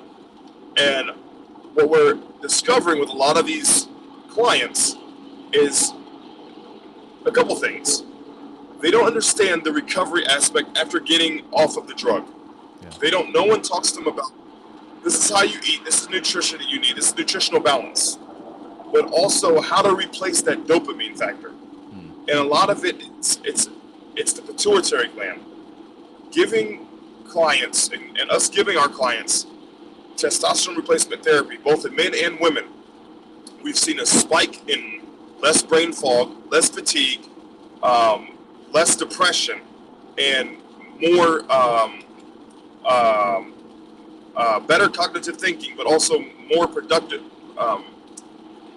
And what we're discovering with a lot of these clients is a couple things. They don't understand the recovery aspect after getting off of the drug. Yeah. No one talks to them about, this is how you eat, this is nutrition that you need, this is nutritional balance. But also how to replace that dopamine factor. And a lot of it, it's the pituitary gland. Giving clients, and us giving our clients, testosterone replacement therapy, both in men and women, we've seen a spike in less brain fog, less fatigue, less depression, and more better cognitive thinking, but also more productive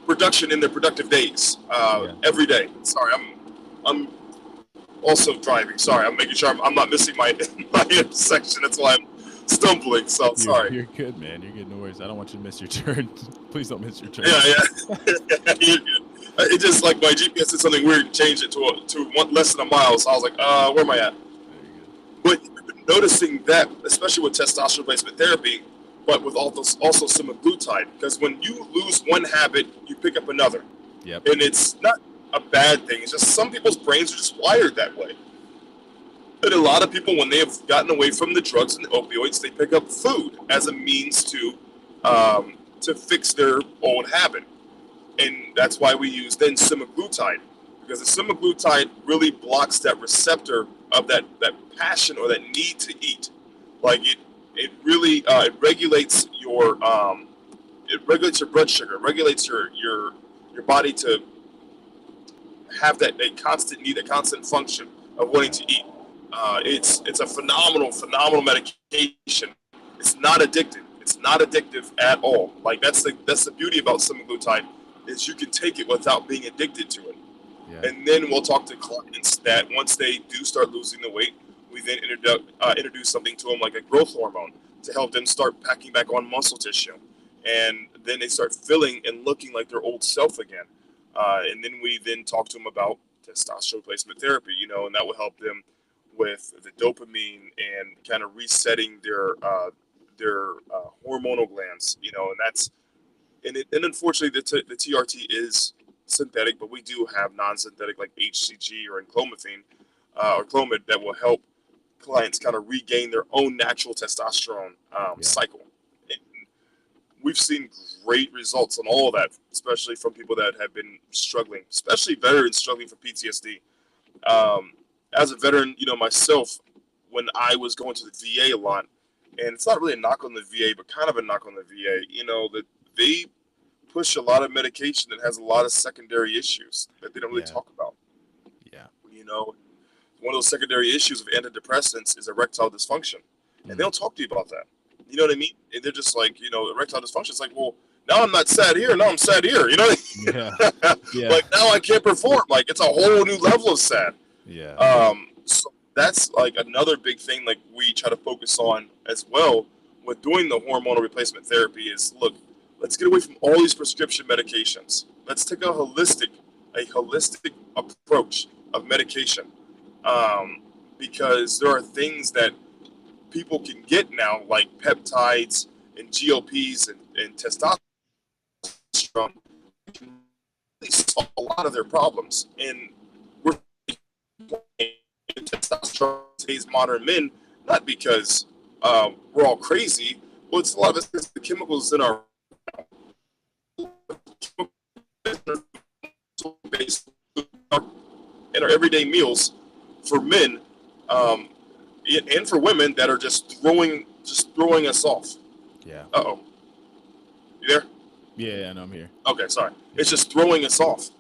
production in their productive days every day. Sorry, I'm also driving. Sorry, I'm making sure I'm not missing my intersection. That's why I'm stumbling. So sorry. You're good, man. You're good. No worries. I don't want you to miss your turn. Please don't miss your turn. Yeah. You're good. It just, like, my GPS did something weird and changed it to less than a mile. So I was like, where am I at? But noticing that, especially with testosterone replacement therapy, but with also semaglutide, because when you lose one habit, you pick up another. Yep. And it's not a bad thing. It's just some people's brains are just wired that way. And a lot of people, when they have gotten away from the drugs and the opioids, they pick up food as a means to fix their old habit. And that's why we use then semaglutide, because the semaglutide really blocks that receptor of that passion or that need to eat. Like, it really it regulates your blood sugar, it regulates your body to have that constant need, a constant function of wanting to eat. It's a phenomenal medication. It's not addictive. It's not addictive at all. Like, that's the beauty about semaglutide, is you can take it without being addicted to it. Yeah. And then we'll talk to clients that once they do start losing the weight, we then introduce something to them like a growth hormone to help them start packing back on muscle tissue. And then they start feeling and looking like their old self again. And then we then talk to them about testosterone replacement therapy, and that will help them with the dopamine and kind of resetting their hormonal glands, and unfortunately the TRT is synthetic, but we do have non-synthetic like HCG or enclomiphene or Clomid that will help clients kind of regain their own natural testosterone cycle. And we've seen great results on all of that, especially from people that have been struggling, especially veterans struggling from PTSD. As a veteran, myself, when I was going to the VA a lot, and it's not really a knock on the VA, but kind of a knock on the VA. That they push a lot of medication that has a lot of secondary issues that they don't really Yeah. talk about. Yeah. You know, one of those secondary issues of antidepressants is erectile dysfunction, and they Mm. don't talk to you about that. You know what I mean? And they're just like, erectile dysfunction. It's like, well, now I'm not sad here. Now I'm sad here. You know what Yeah. I mean? Yeah. Like now I can't perform. Like it's a whole new level of sad. Yeah. So that's like another big thing. Like we try to focus on as well with doing the hormonal replacement therapy is look, let's get away from all these prescription medications. Let's take a holistic approach of medication, because there are things that people can get now, like peptides and GLPs and testosterone, can really solve a lot of their problems. And we're testosterone today's modern men, not because we're all crazy. Well, it's a lot of it's the chemicals in our in our everyday meals for men, and for women that are just throwing us off. Yeah. Uh-oh. You there? Yeah. No, I'm here. Okay, sorry. It's just throwing us off.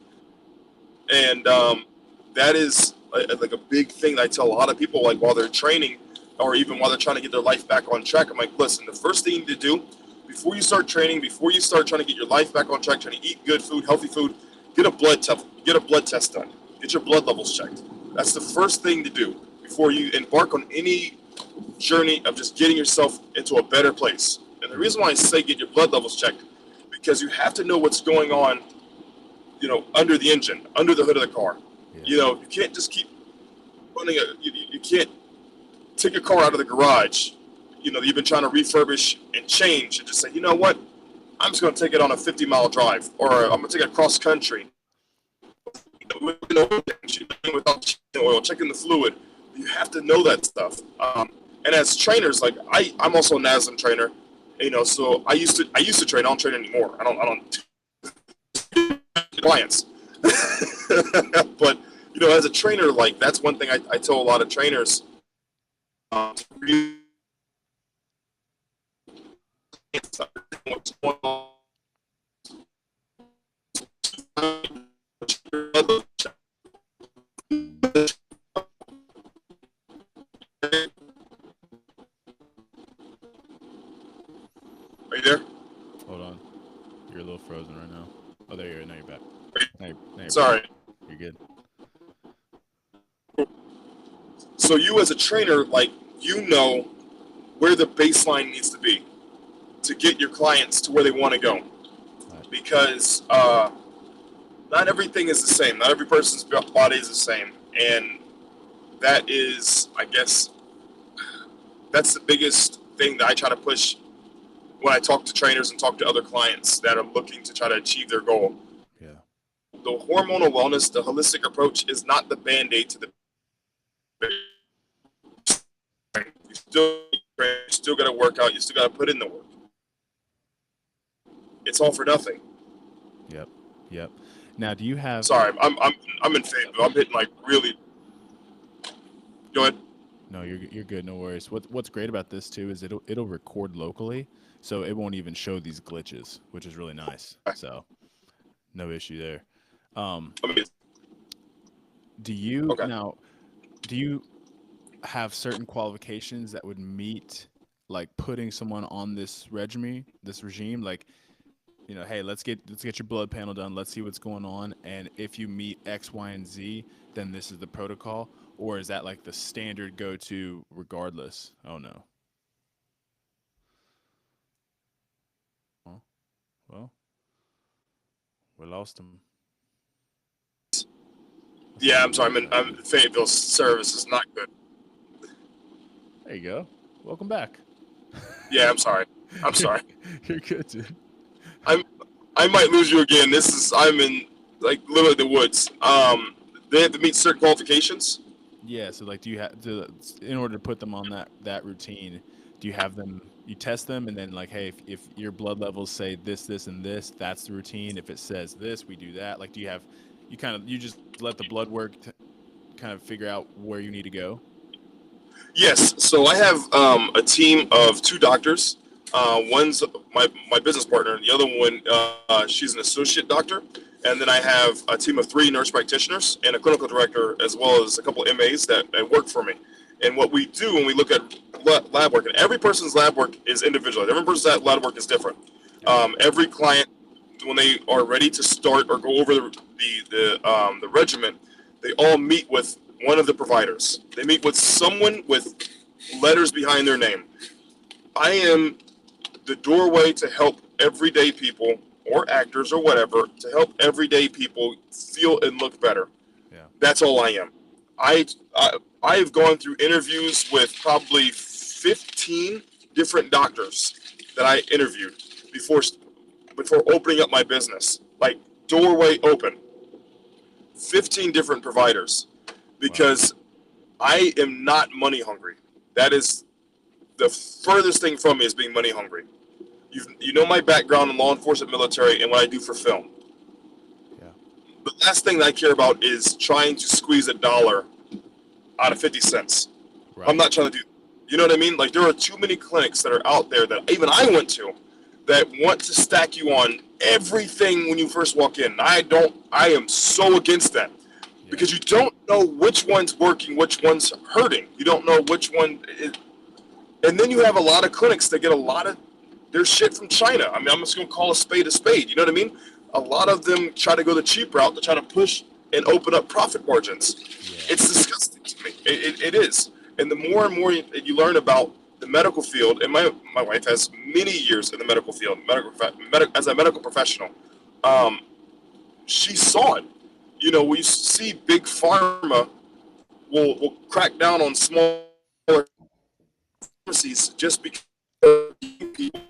And that is like a big thing that I tell a lot of people, like while they're training or even while they're trying to get their life back on track. I'm like, listen, the first thing you need to do before you start training, before you start trying to get your life back on track, trying to eat good food, healthy food, get a blood test done. Get your blood levels checked. That's the first thing to do before you embark on any journey of just getting yourself into a better place. And the reason why I say get your blood levels checked, because you have to know what's going on, under the engine, under the hood of the car. Yeah. You can't just keep running you can't take your car out of the garage, you've been trying to refurbish and change and just say, you know what, I'm just going to take it on a 50-mile drive, or I'm going to take it cross country. Without checking oil, checking the fluid. You have to know that stuff. And as trainers, like I'm also a NASM trainer, so I used to train. I don't train anymore. I don't clients. But as a trainer, like that's one thing I tell a lot of trainers. What's going on? Are you there? Hold on. You're a little frozen right now. Oh, there you are. Now you're back. Now you're Sorry. back. You're good. So you as a trainer, like, where the baseline needs to be to get your clients to where they want to go. Right. Because not everything is the same. Not every person's body is the same. And that is, I guess, that's the biggest thing that I try to push when I talk to trainers and talk to other clients that are looking to try to achieve their goal. Yeah. The hormonal wellness, the holistic approach is not the Band-Aid to the you still got to work out. You still got to put in the work. It's all for nothing. Yep. Now, do you have? Sorry, I'm in favor. I'm hitting like really. Go ahead. No, you're good. No worries. What's great about this too is it'll record locally, so it won't even show these glitches, which is really nice. So, no issue there. Do you now? Do you have certain qualifications that would meet, like putting someone on this regime? Like, hey, let's get your blood panel done. Let's see what's going on, and if you meet X, Y, and Z, then this is the protocol. Or is that like the standard go-to regardless? Oh, no. Oh, well, we lost him. Yeah, I'm sorry. I'm in Fayetteville. Service is not good. There you go. Welcome back. Yeah, I'm sorry. I'm sorry. You're good, dude. I might lose you again. I'm in like literally the woods. They have to meet certain qualifications. Yeah, so like, do you have to, in order to put them on that routine, do you have them, you test them, and then like, hey, if your blood levels say this, and this, that's the routine. If it says this, we do that. Like, do you just let the blood work to kind of figure out where you need to go? Yes, so I have a team of two doctors. One's my business partner, and the other one she's an associate doctor. And then I have a team of three nurse practitioners and a clinical director, as well as a couple of MAs that work for me. And what we do when we look at lab work, and every person's lab work is individual. Every person's lab work is different. Every client, when they are ready to start or go over the regimen, they all meet with one of the providers. They meet with someone with letters behind their name. I am the doorway to help everyday people or actors or whatever to help everyday people feel and look better. Yeah. That's all I am. I, I I've gone through interviews with probably 15 different doctors that I interviewed before before opening up my business. Like doorway open, 15 different providers Wow. because I am not money hungry. That is the furthest thing from me is being money hungry. You know my background in law enforcement, military, and what I do for film. Yeah. The last thing that I care about is trying to squeeze a dollar out of 50 cents. I'm Right. not trying to do. You know what I mean? Like there are too many clinics that are out there that even I went to that want to stack you on everything when you first walk in. I don't. I am so against that Yeah. because you don't know which one's working, which one's hurting. You don't know which one is, and then you have a lot of clinics that get a lot of their shit from China. I mean, I'm just gonna call a spade a spade. You know what I mean? A lot of them try to go the cheap route to try to push and open up profit margins. Yeah. It's disgusting to me. It is. And the more and more you learn about the medical field, and my wife has many years in the medical field, as a medical professional, um, she saw it. You know, we see big pharma will crack down on smaller pharmacies just because people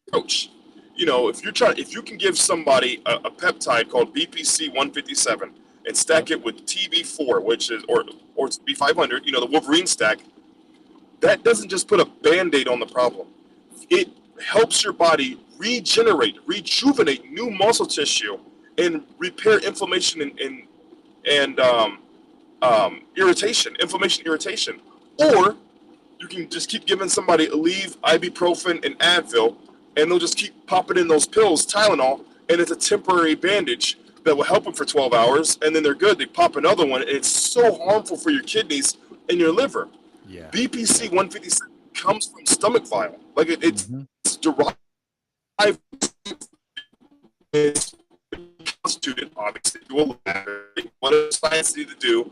approach. You know, if you can give somebody a peptide called BPC 157 and stack Yep. it with TB4, which is or B500, you know, the Wolverine stack, that doesn't just put a band-aid on the problem. It helps your body rejuvenate new muscle tissue, and repair inflammation and inflammation, irritation. Or you can just keep giving somebody Aleve, ibuprofen, and Advil, and they'll just keep popping in those pills, Tylenol, and it's a temporary bandage that will help them for 12 hours, and then they're good. They pop another one, and it's so harmful for your kidneys and your liver. Yeah. BPC Yeah. 157 comes from stomach bile. Like Hmm. it's derived, it's constituted, obviously, to a lab. What does science need to do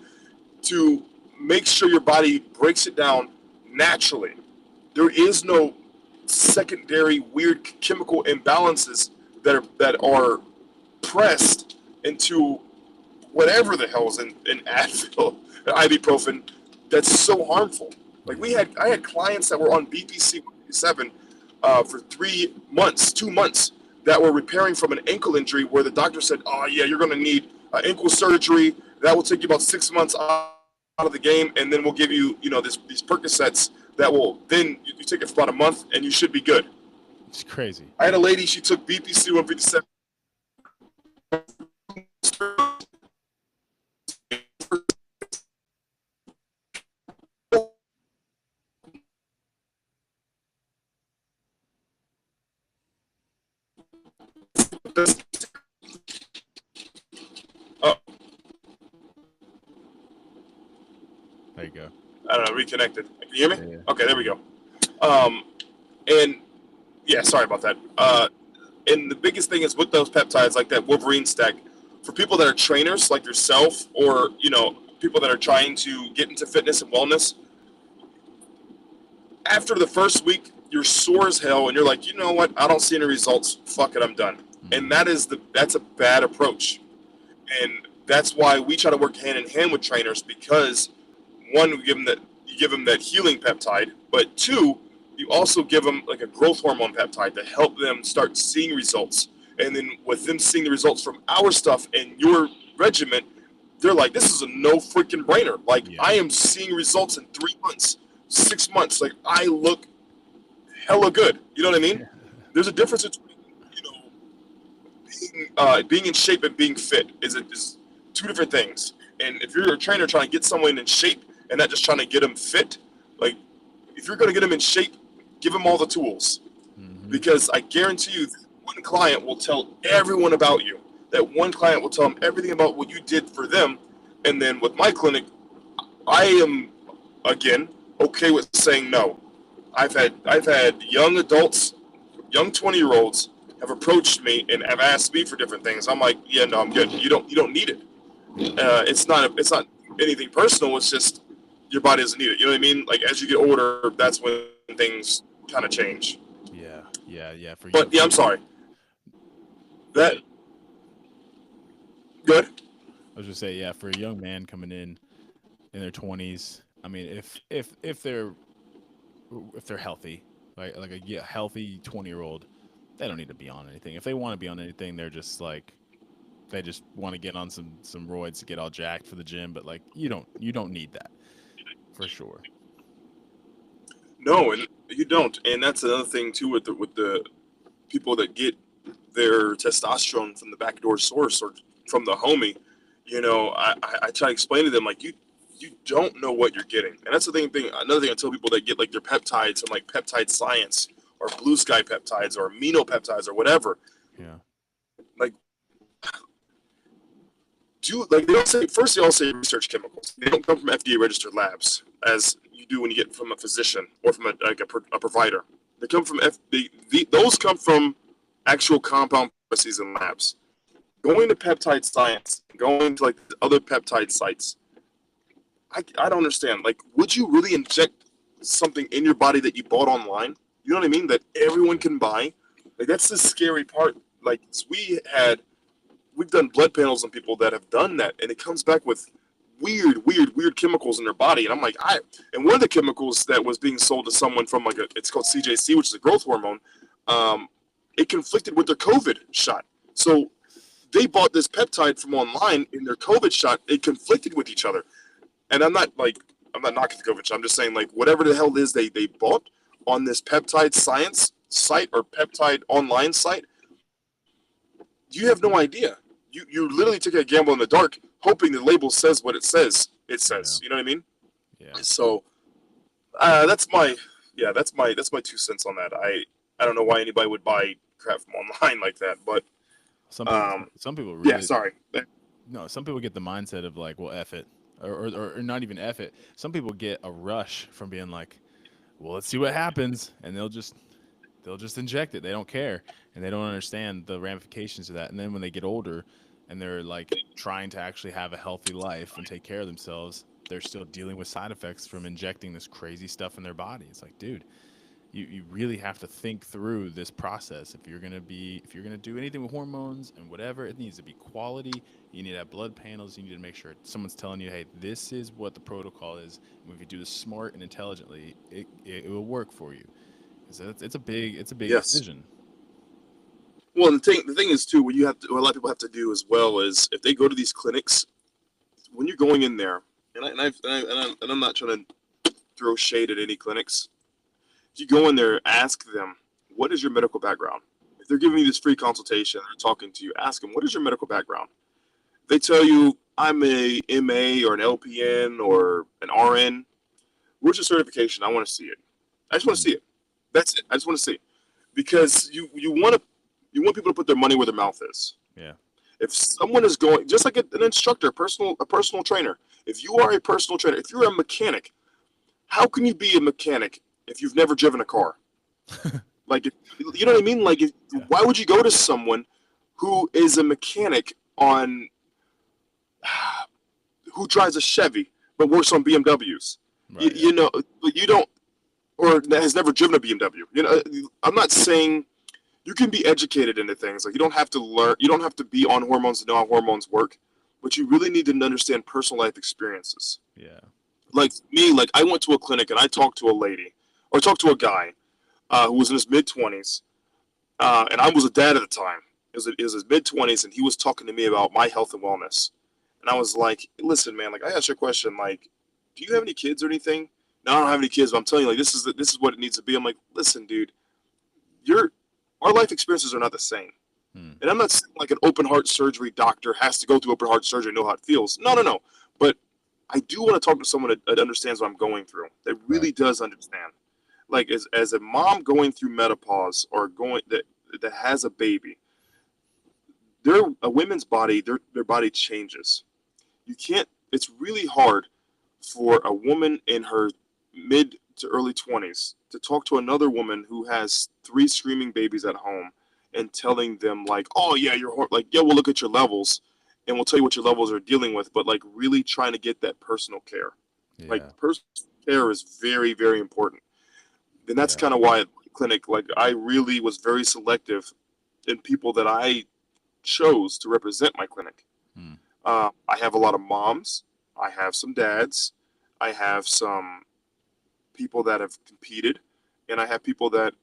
to make sure your body breaks it down naturally? There is no secondary weird chemical imbalances that are pressed into whatever the hell is in Advil, ibuprofen, that's so harmful. Like Yeah. I had clients that were on BPC 7 for 3 months, 2 months, that were repairing from an ankle injury where the doctor said, "Oh yeah, you're going to need ankle surgery. That will take you about 6 months out of the game, and then we'll give you, you know, these Percocets that will then you take it for about a month, and you should be good." It's crazy. I had a lady; she took BPC 157. Oh, There you go. I don't know, reconnected. Can you hear me? Yeah. Okay, there we go. Um, and yeah, sorry about that. And the biggest thing is with those peptides, like that Wolverine stack, for people that are trainers like yourself, or you know, people that are trying to get into fitness and wellness, after the first week, you're sore as hell, and you're like, you know what? I don't see any results. Fuck it, I'm done. And Hmm. that's a bad approach, and that's why we try to work hand in hand with trainers, because one, we give them that you give them that healing peptide, but two, you also give them like a growth hormone peptide to help them start seeing results. And then with them seeing the results from our stuff and your regiment, they're like, this is a no freaking brainer. Like Yeah. I am seeing results in 3 months, 6 months. Like I look hella good. You know what I mean? There's a difference between, you know, being in shape and being fit is two different things. And if you're a trainer trying to get someone in shape and not just trying to get them fit. Like, if you're going to get them in shape, give them all the tools. Because I guarantee you, one client will tell everyone about you. That one client will tell them everything about what you did for them. And then with my clinic, I am, again, okay with saying no. I've had young adults, young 20-year-olds have approached me and have asked me for different things. I'm like, yeah, no, I'm good. You don't need it. It's not anything personal. It's just your body doesn't need it. You know what I mean? Like, as you get older, that's when things kind of change. Yeah. But yeah, I'm sorry. That good. I was just say, yeah, for a young man coming in their 20s, I mean, if they're healthy, like a healthy 20-year-old, they don't need to be on anything. If they want to be on anything, they're just like they just want to get on some roids to get all jacked for the gym. But like you don't need that for sure. No, and you don't. And that's another thing too with the people that get their testosterone from the backdoor source or from the homie. You know, I try to explain to them like you don't know what you're getting, and that's the thing. Another thing I tell people that get like their peptides from like Peptide Science or Blue Sky Peptides or amino peptides or whatever. Yeah. Like, they don't say, first they all say research chemicals. They don't come from FDA registered labs as you do when you get from a physician or from a provider. They come from those come from actual compound processes and labs. Going to Peptide Science, going to like other peptide sites, I don't understand. Like, would you really inject something in your body that you bought online? You know what I mean? That everyone can buy? Like, that's the scary part. Like, we've done blood panels on people that have done that, and it comes back with weird chemicals in their body. And I'm like, and one of the chemicals that was being sold to someone from it's called CJC, which is a growth hormone, it conflicted with their COVID shot. So they bought this peptide from online in their COVID shot. It conflicted with each other. And I'm not knocking the COVID shot. I'm just saying, like, whatever the hell it is they bought on this Peptide Science site or peptide online site, you have no idea. You literally take a gamble in the dark, hoping the label says what it says. It says, You know what I mean? Yeah. So that's my 2 cents on that. I don't know why anybody would buy crap from online like that, but some people really. Yeah, sorry. No, some people get the mindset of like, well, F it, or not even F it. Some people get a rush from being like, well, let's see what happens, and they'll just inject it. They don't care, and they don't understand the ramifications of that. And then when they get older and they're like trying to actually have a healthy life and take care of themselves, they're still dealing with side effects from injecting this crazy stuff in their body. It's like, dude, you really have to think through this process. If you're gonna do anything with hormones and whatever, it needs to be quality. You need to have blood panels. You need to make sure someone's telling you, hey, this is what the protocol is. And if you do this smart and intelligently, it will work for you. It's a big Yes. decision. Well, the thing is too, what a lot of people have to do as well is if they go to these clinics, when you're going in there, and I'm not trying to throw shade at any clinics. If you go in there, ask them, what is your medical background? If they're giving you this free consultation or talking to you, ask them, what is your medical background? If they tell you, I'm a MA or an LPN or an RN, where's your certification? I want to see it. I just want to see it. That's it. I just want to see it. Because you want people to put their money where their mouth is. Yeah. If someone is going, just like an instructor, a personal trainer, if you are a personal trainer, if you're a mechanic, how can you be a mechanic if you've never driven a car? Like, you know what I mean? Like, why would you go to someone who is a mechanic who drives a Chevy but works on BMWs? Right, you know, you don't, or has never driven a BMW. You know, I'm not saying you can be educated into things. Like, you don't have to learn. You don't have to be on hormones to know how hormones work. But you really need to understand personal life experiences. Yeah. Like me, like I went to a clinic and I talked to a lady, or talked to a guy who was in his mid-20s, and I was a dad at the time. It was his mid-20s, and he was talking to me about my health and wellness. And I was like, listen, man, like I asked you a question, like, do you have any kids or anything? No, I don't have any kids, but I'm telling you, like, this is what it needs to be. I'm like, listen, dude, our life experiences are not the same. And I'm not saying like an open heart surgery doctor has to go through open heart surgery and know how it feels. No. But I do want to talk to someone that understands what I'm going through, that Right. really does understand. Like as a mom going through menopause or going that has a baby, their a women's body, their body changes. You can't. It's really hard for a woman in her mid to early 20s to talk to another woman who has three screaming babies at home and telling them like, oh yeah, like, yeah, we'll look at your levels and we'll tell you what your levels are dealing with, but like really trying to get that personal care. Like Yeah. personal care is very, very important. And that's Yeah. kind of why at the clinic, like I really was very selective in people that I chose to represent my clinic. Hmm. I have a lot of moms. I have some dads. I have some people that have competed, and I have people that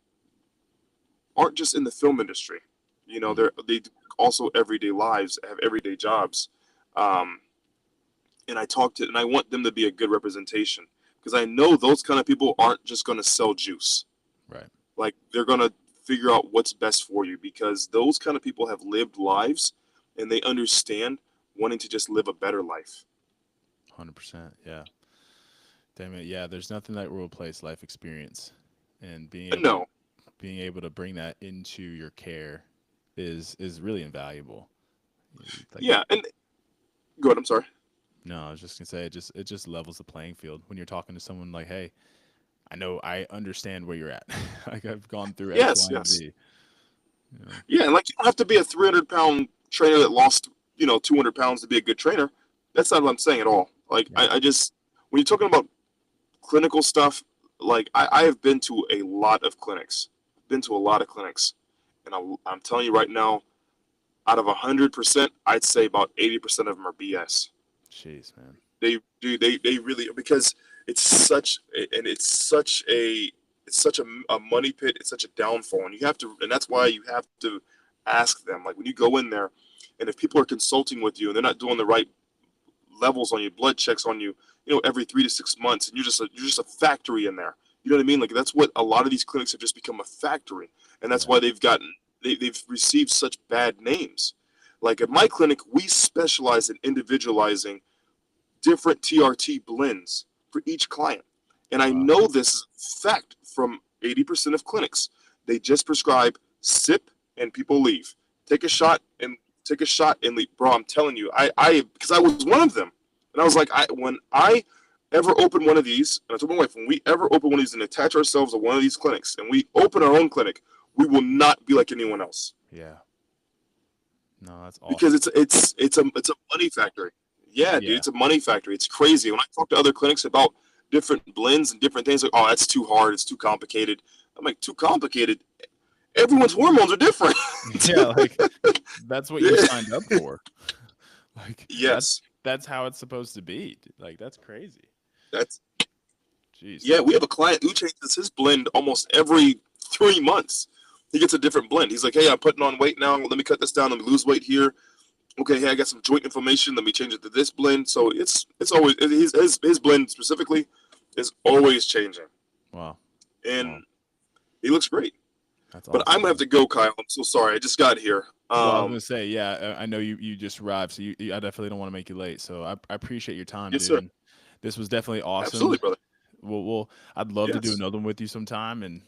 aren't just in the film industry. You know, Hmm. they also everyday lives, have everyday jobs, um, and I want them to be a good representation because I know those kind of people aren't just going to sell juice. Right. Like they're going to figure out what's best for you because those kind of people have lived lives and they understand wanting to just live a better life. 100%. Yeah. Damn it. Yeah. There's nothing that will replace life experience, and No, being able to bring that into your care is really invaluable. Like, yeah, and go ahead. I'm sorry. no, I was just gonna say it just levels the playing field when you're talking to someone like, hey, I know I understand where you're at. Like I've gone through X, Yes, Y, and yes. Z. You know? Yeah, and like you don't have to be a 300-pound trainer that lost 200 pounds to be a good trainer. That's not what I'm saying at all. Like Right. I just when you're talking about clinical stuff, like I have been to a lot of clinics, been to a lot of clinics, and I'm telling you right now, out of 100%, I'd say about 80% of them are BS. Jeez, man. They do they really because it's such and it's such a money pit. It's such a downfall, and you have to, and that's why you have to ask them. Like when you go in there, and if people are consulting with you and they're not doing the right levels on you, blood checks on you, every 3 to 6 months, and you're just a factory in there. You know what I mean? Like that's what a lot of these clinics have just become a factory, and that's Yeah. why they've received such bad names. Like at my clinic, we specialize in individualizing different TRT blends for each client. And I Wow. know this fact from 80% of clinics. They just prescribe sip and people leave. Take a shot and take a shot and leave. Bro, I'm telling you, because I was one of them. And I was like, when I ever open one of these, and I told my wife, when we ever open one of these and attach ourselves to one of these clinics and we open our own clinic, we will not be like anyone else Yeah. No, that's because awesome. it's a money factory. Yeah, dude, Yeah. it's a money factory. It's crazy. When I talk to other clinics about different blends and different things, like, oh, that's too hard. It's too complicated. I'm like, too complicated. Everyone's hormones are different. Yeah. Like that's what you Yeah. signed up for. Like Yes, that's how it's supposed to be. Like that's crazy. that's Jeez. yeah. We have a client who changes his blend almost every 3 months. He gets a different blend. He's like, hey, I'm putting on weight now. Let me cut this down. Let me lose weight here. Okay, hey, I got some joint inflammation. Let me change it to this blend. So it's always his blend specifically is always changing, Wow. Wow. and he looks great. That's But I'm awesome, gonna have man. to go, Kyle. I'm so sorry. I just got here. Well, I was gonna say, yeah, I know you just arrived, so I definitely don't want to make you late. So I appreciate your time, Yes, dude, sir. and this was definitely awesome. Absolutely, brother. I'd love to do Yes. another one with you sometime, and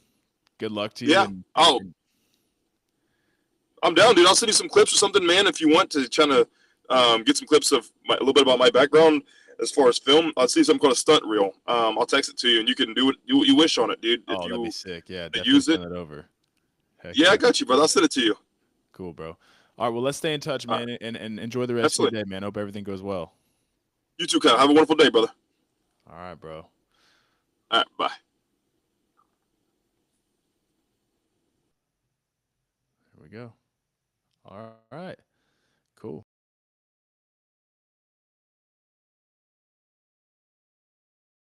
good luck to you. Yeah. Oh, And I'm down, dude. I'll send you some clips or something, man. If you want to try to get some clips of a little bit about my background as far as film, I'll see something called a stunt reel. I'll text it to you, and you can do what you wish on it, dude. If oh, that'd be you sick. Yeah, definitely use it, send that over. Heck yeah, I yeah, got you, brother. I'll send it to you. cool, bro. All right, well, let's stay in touch, All right. man, and enjoy the rest of your Absolutely. day, man. Hope everything goes well. You too, Kyle. Have a wonderful day, brother. All right, bro. All right. Bye. Here we go. All right, cool.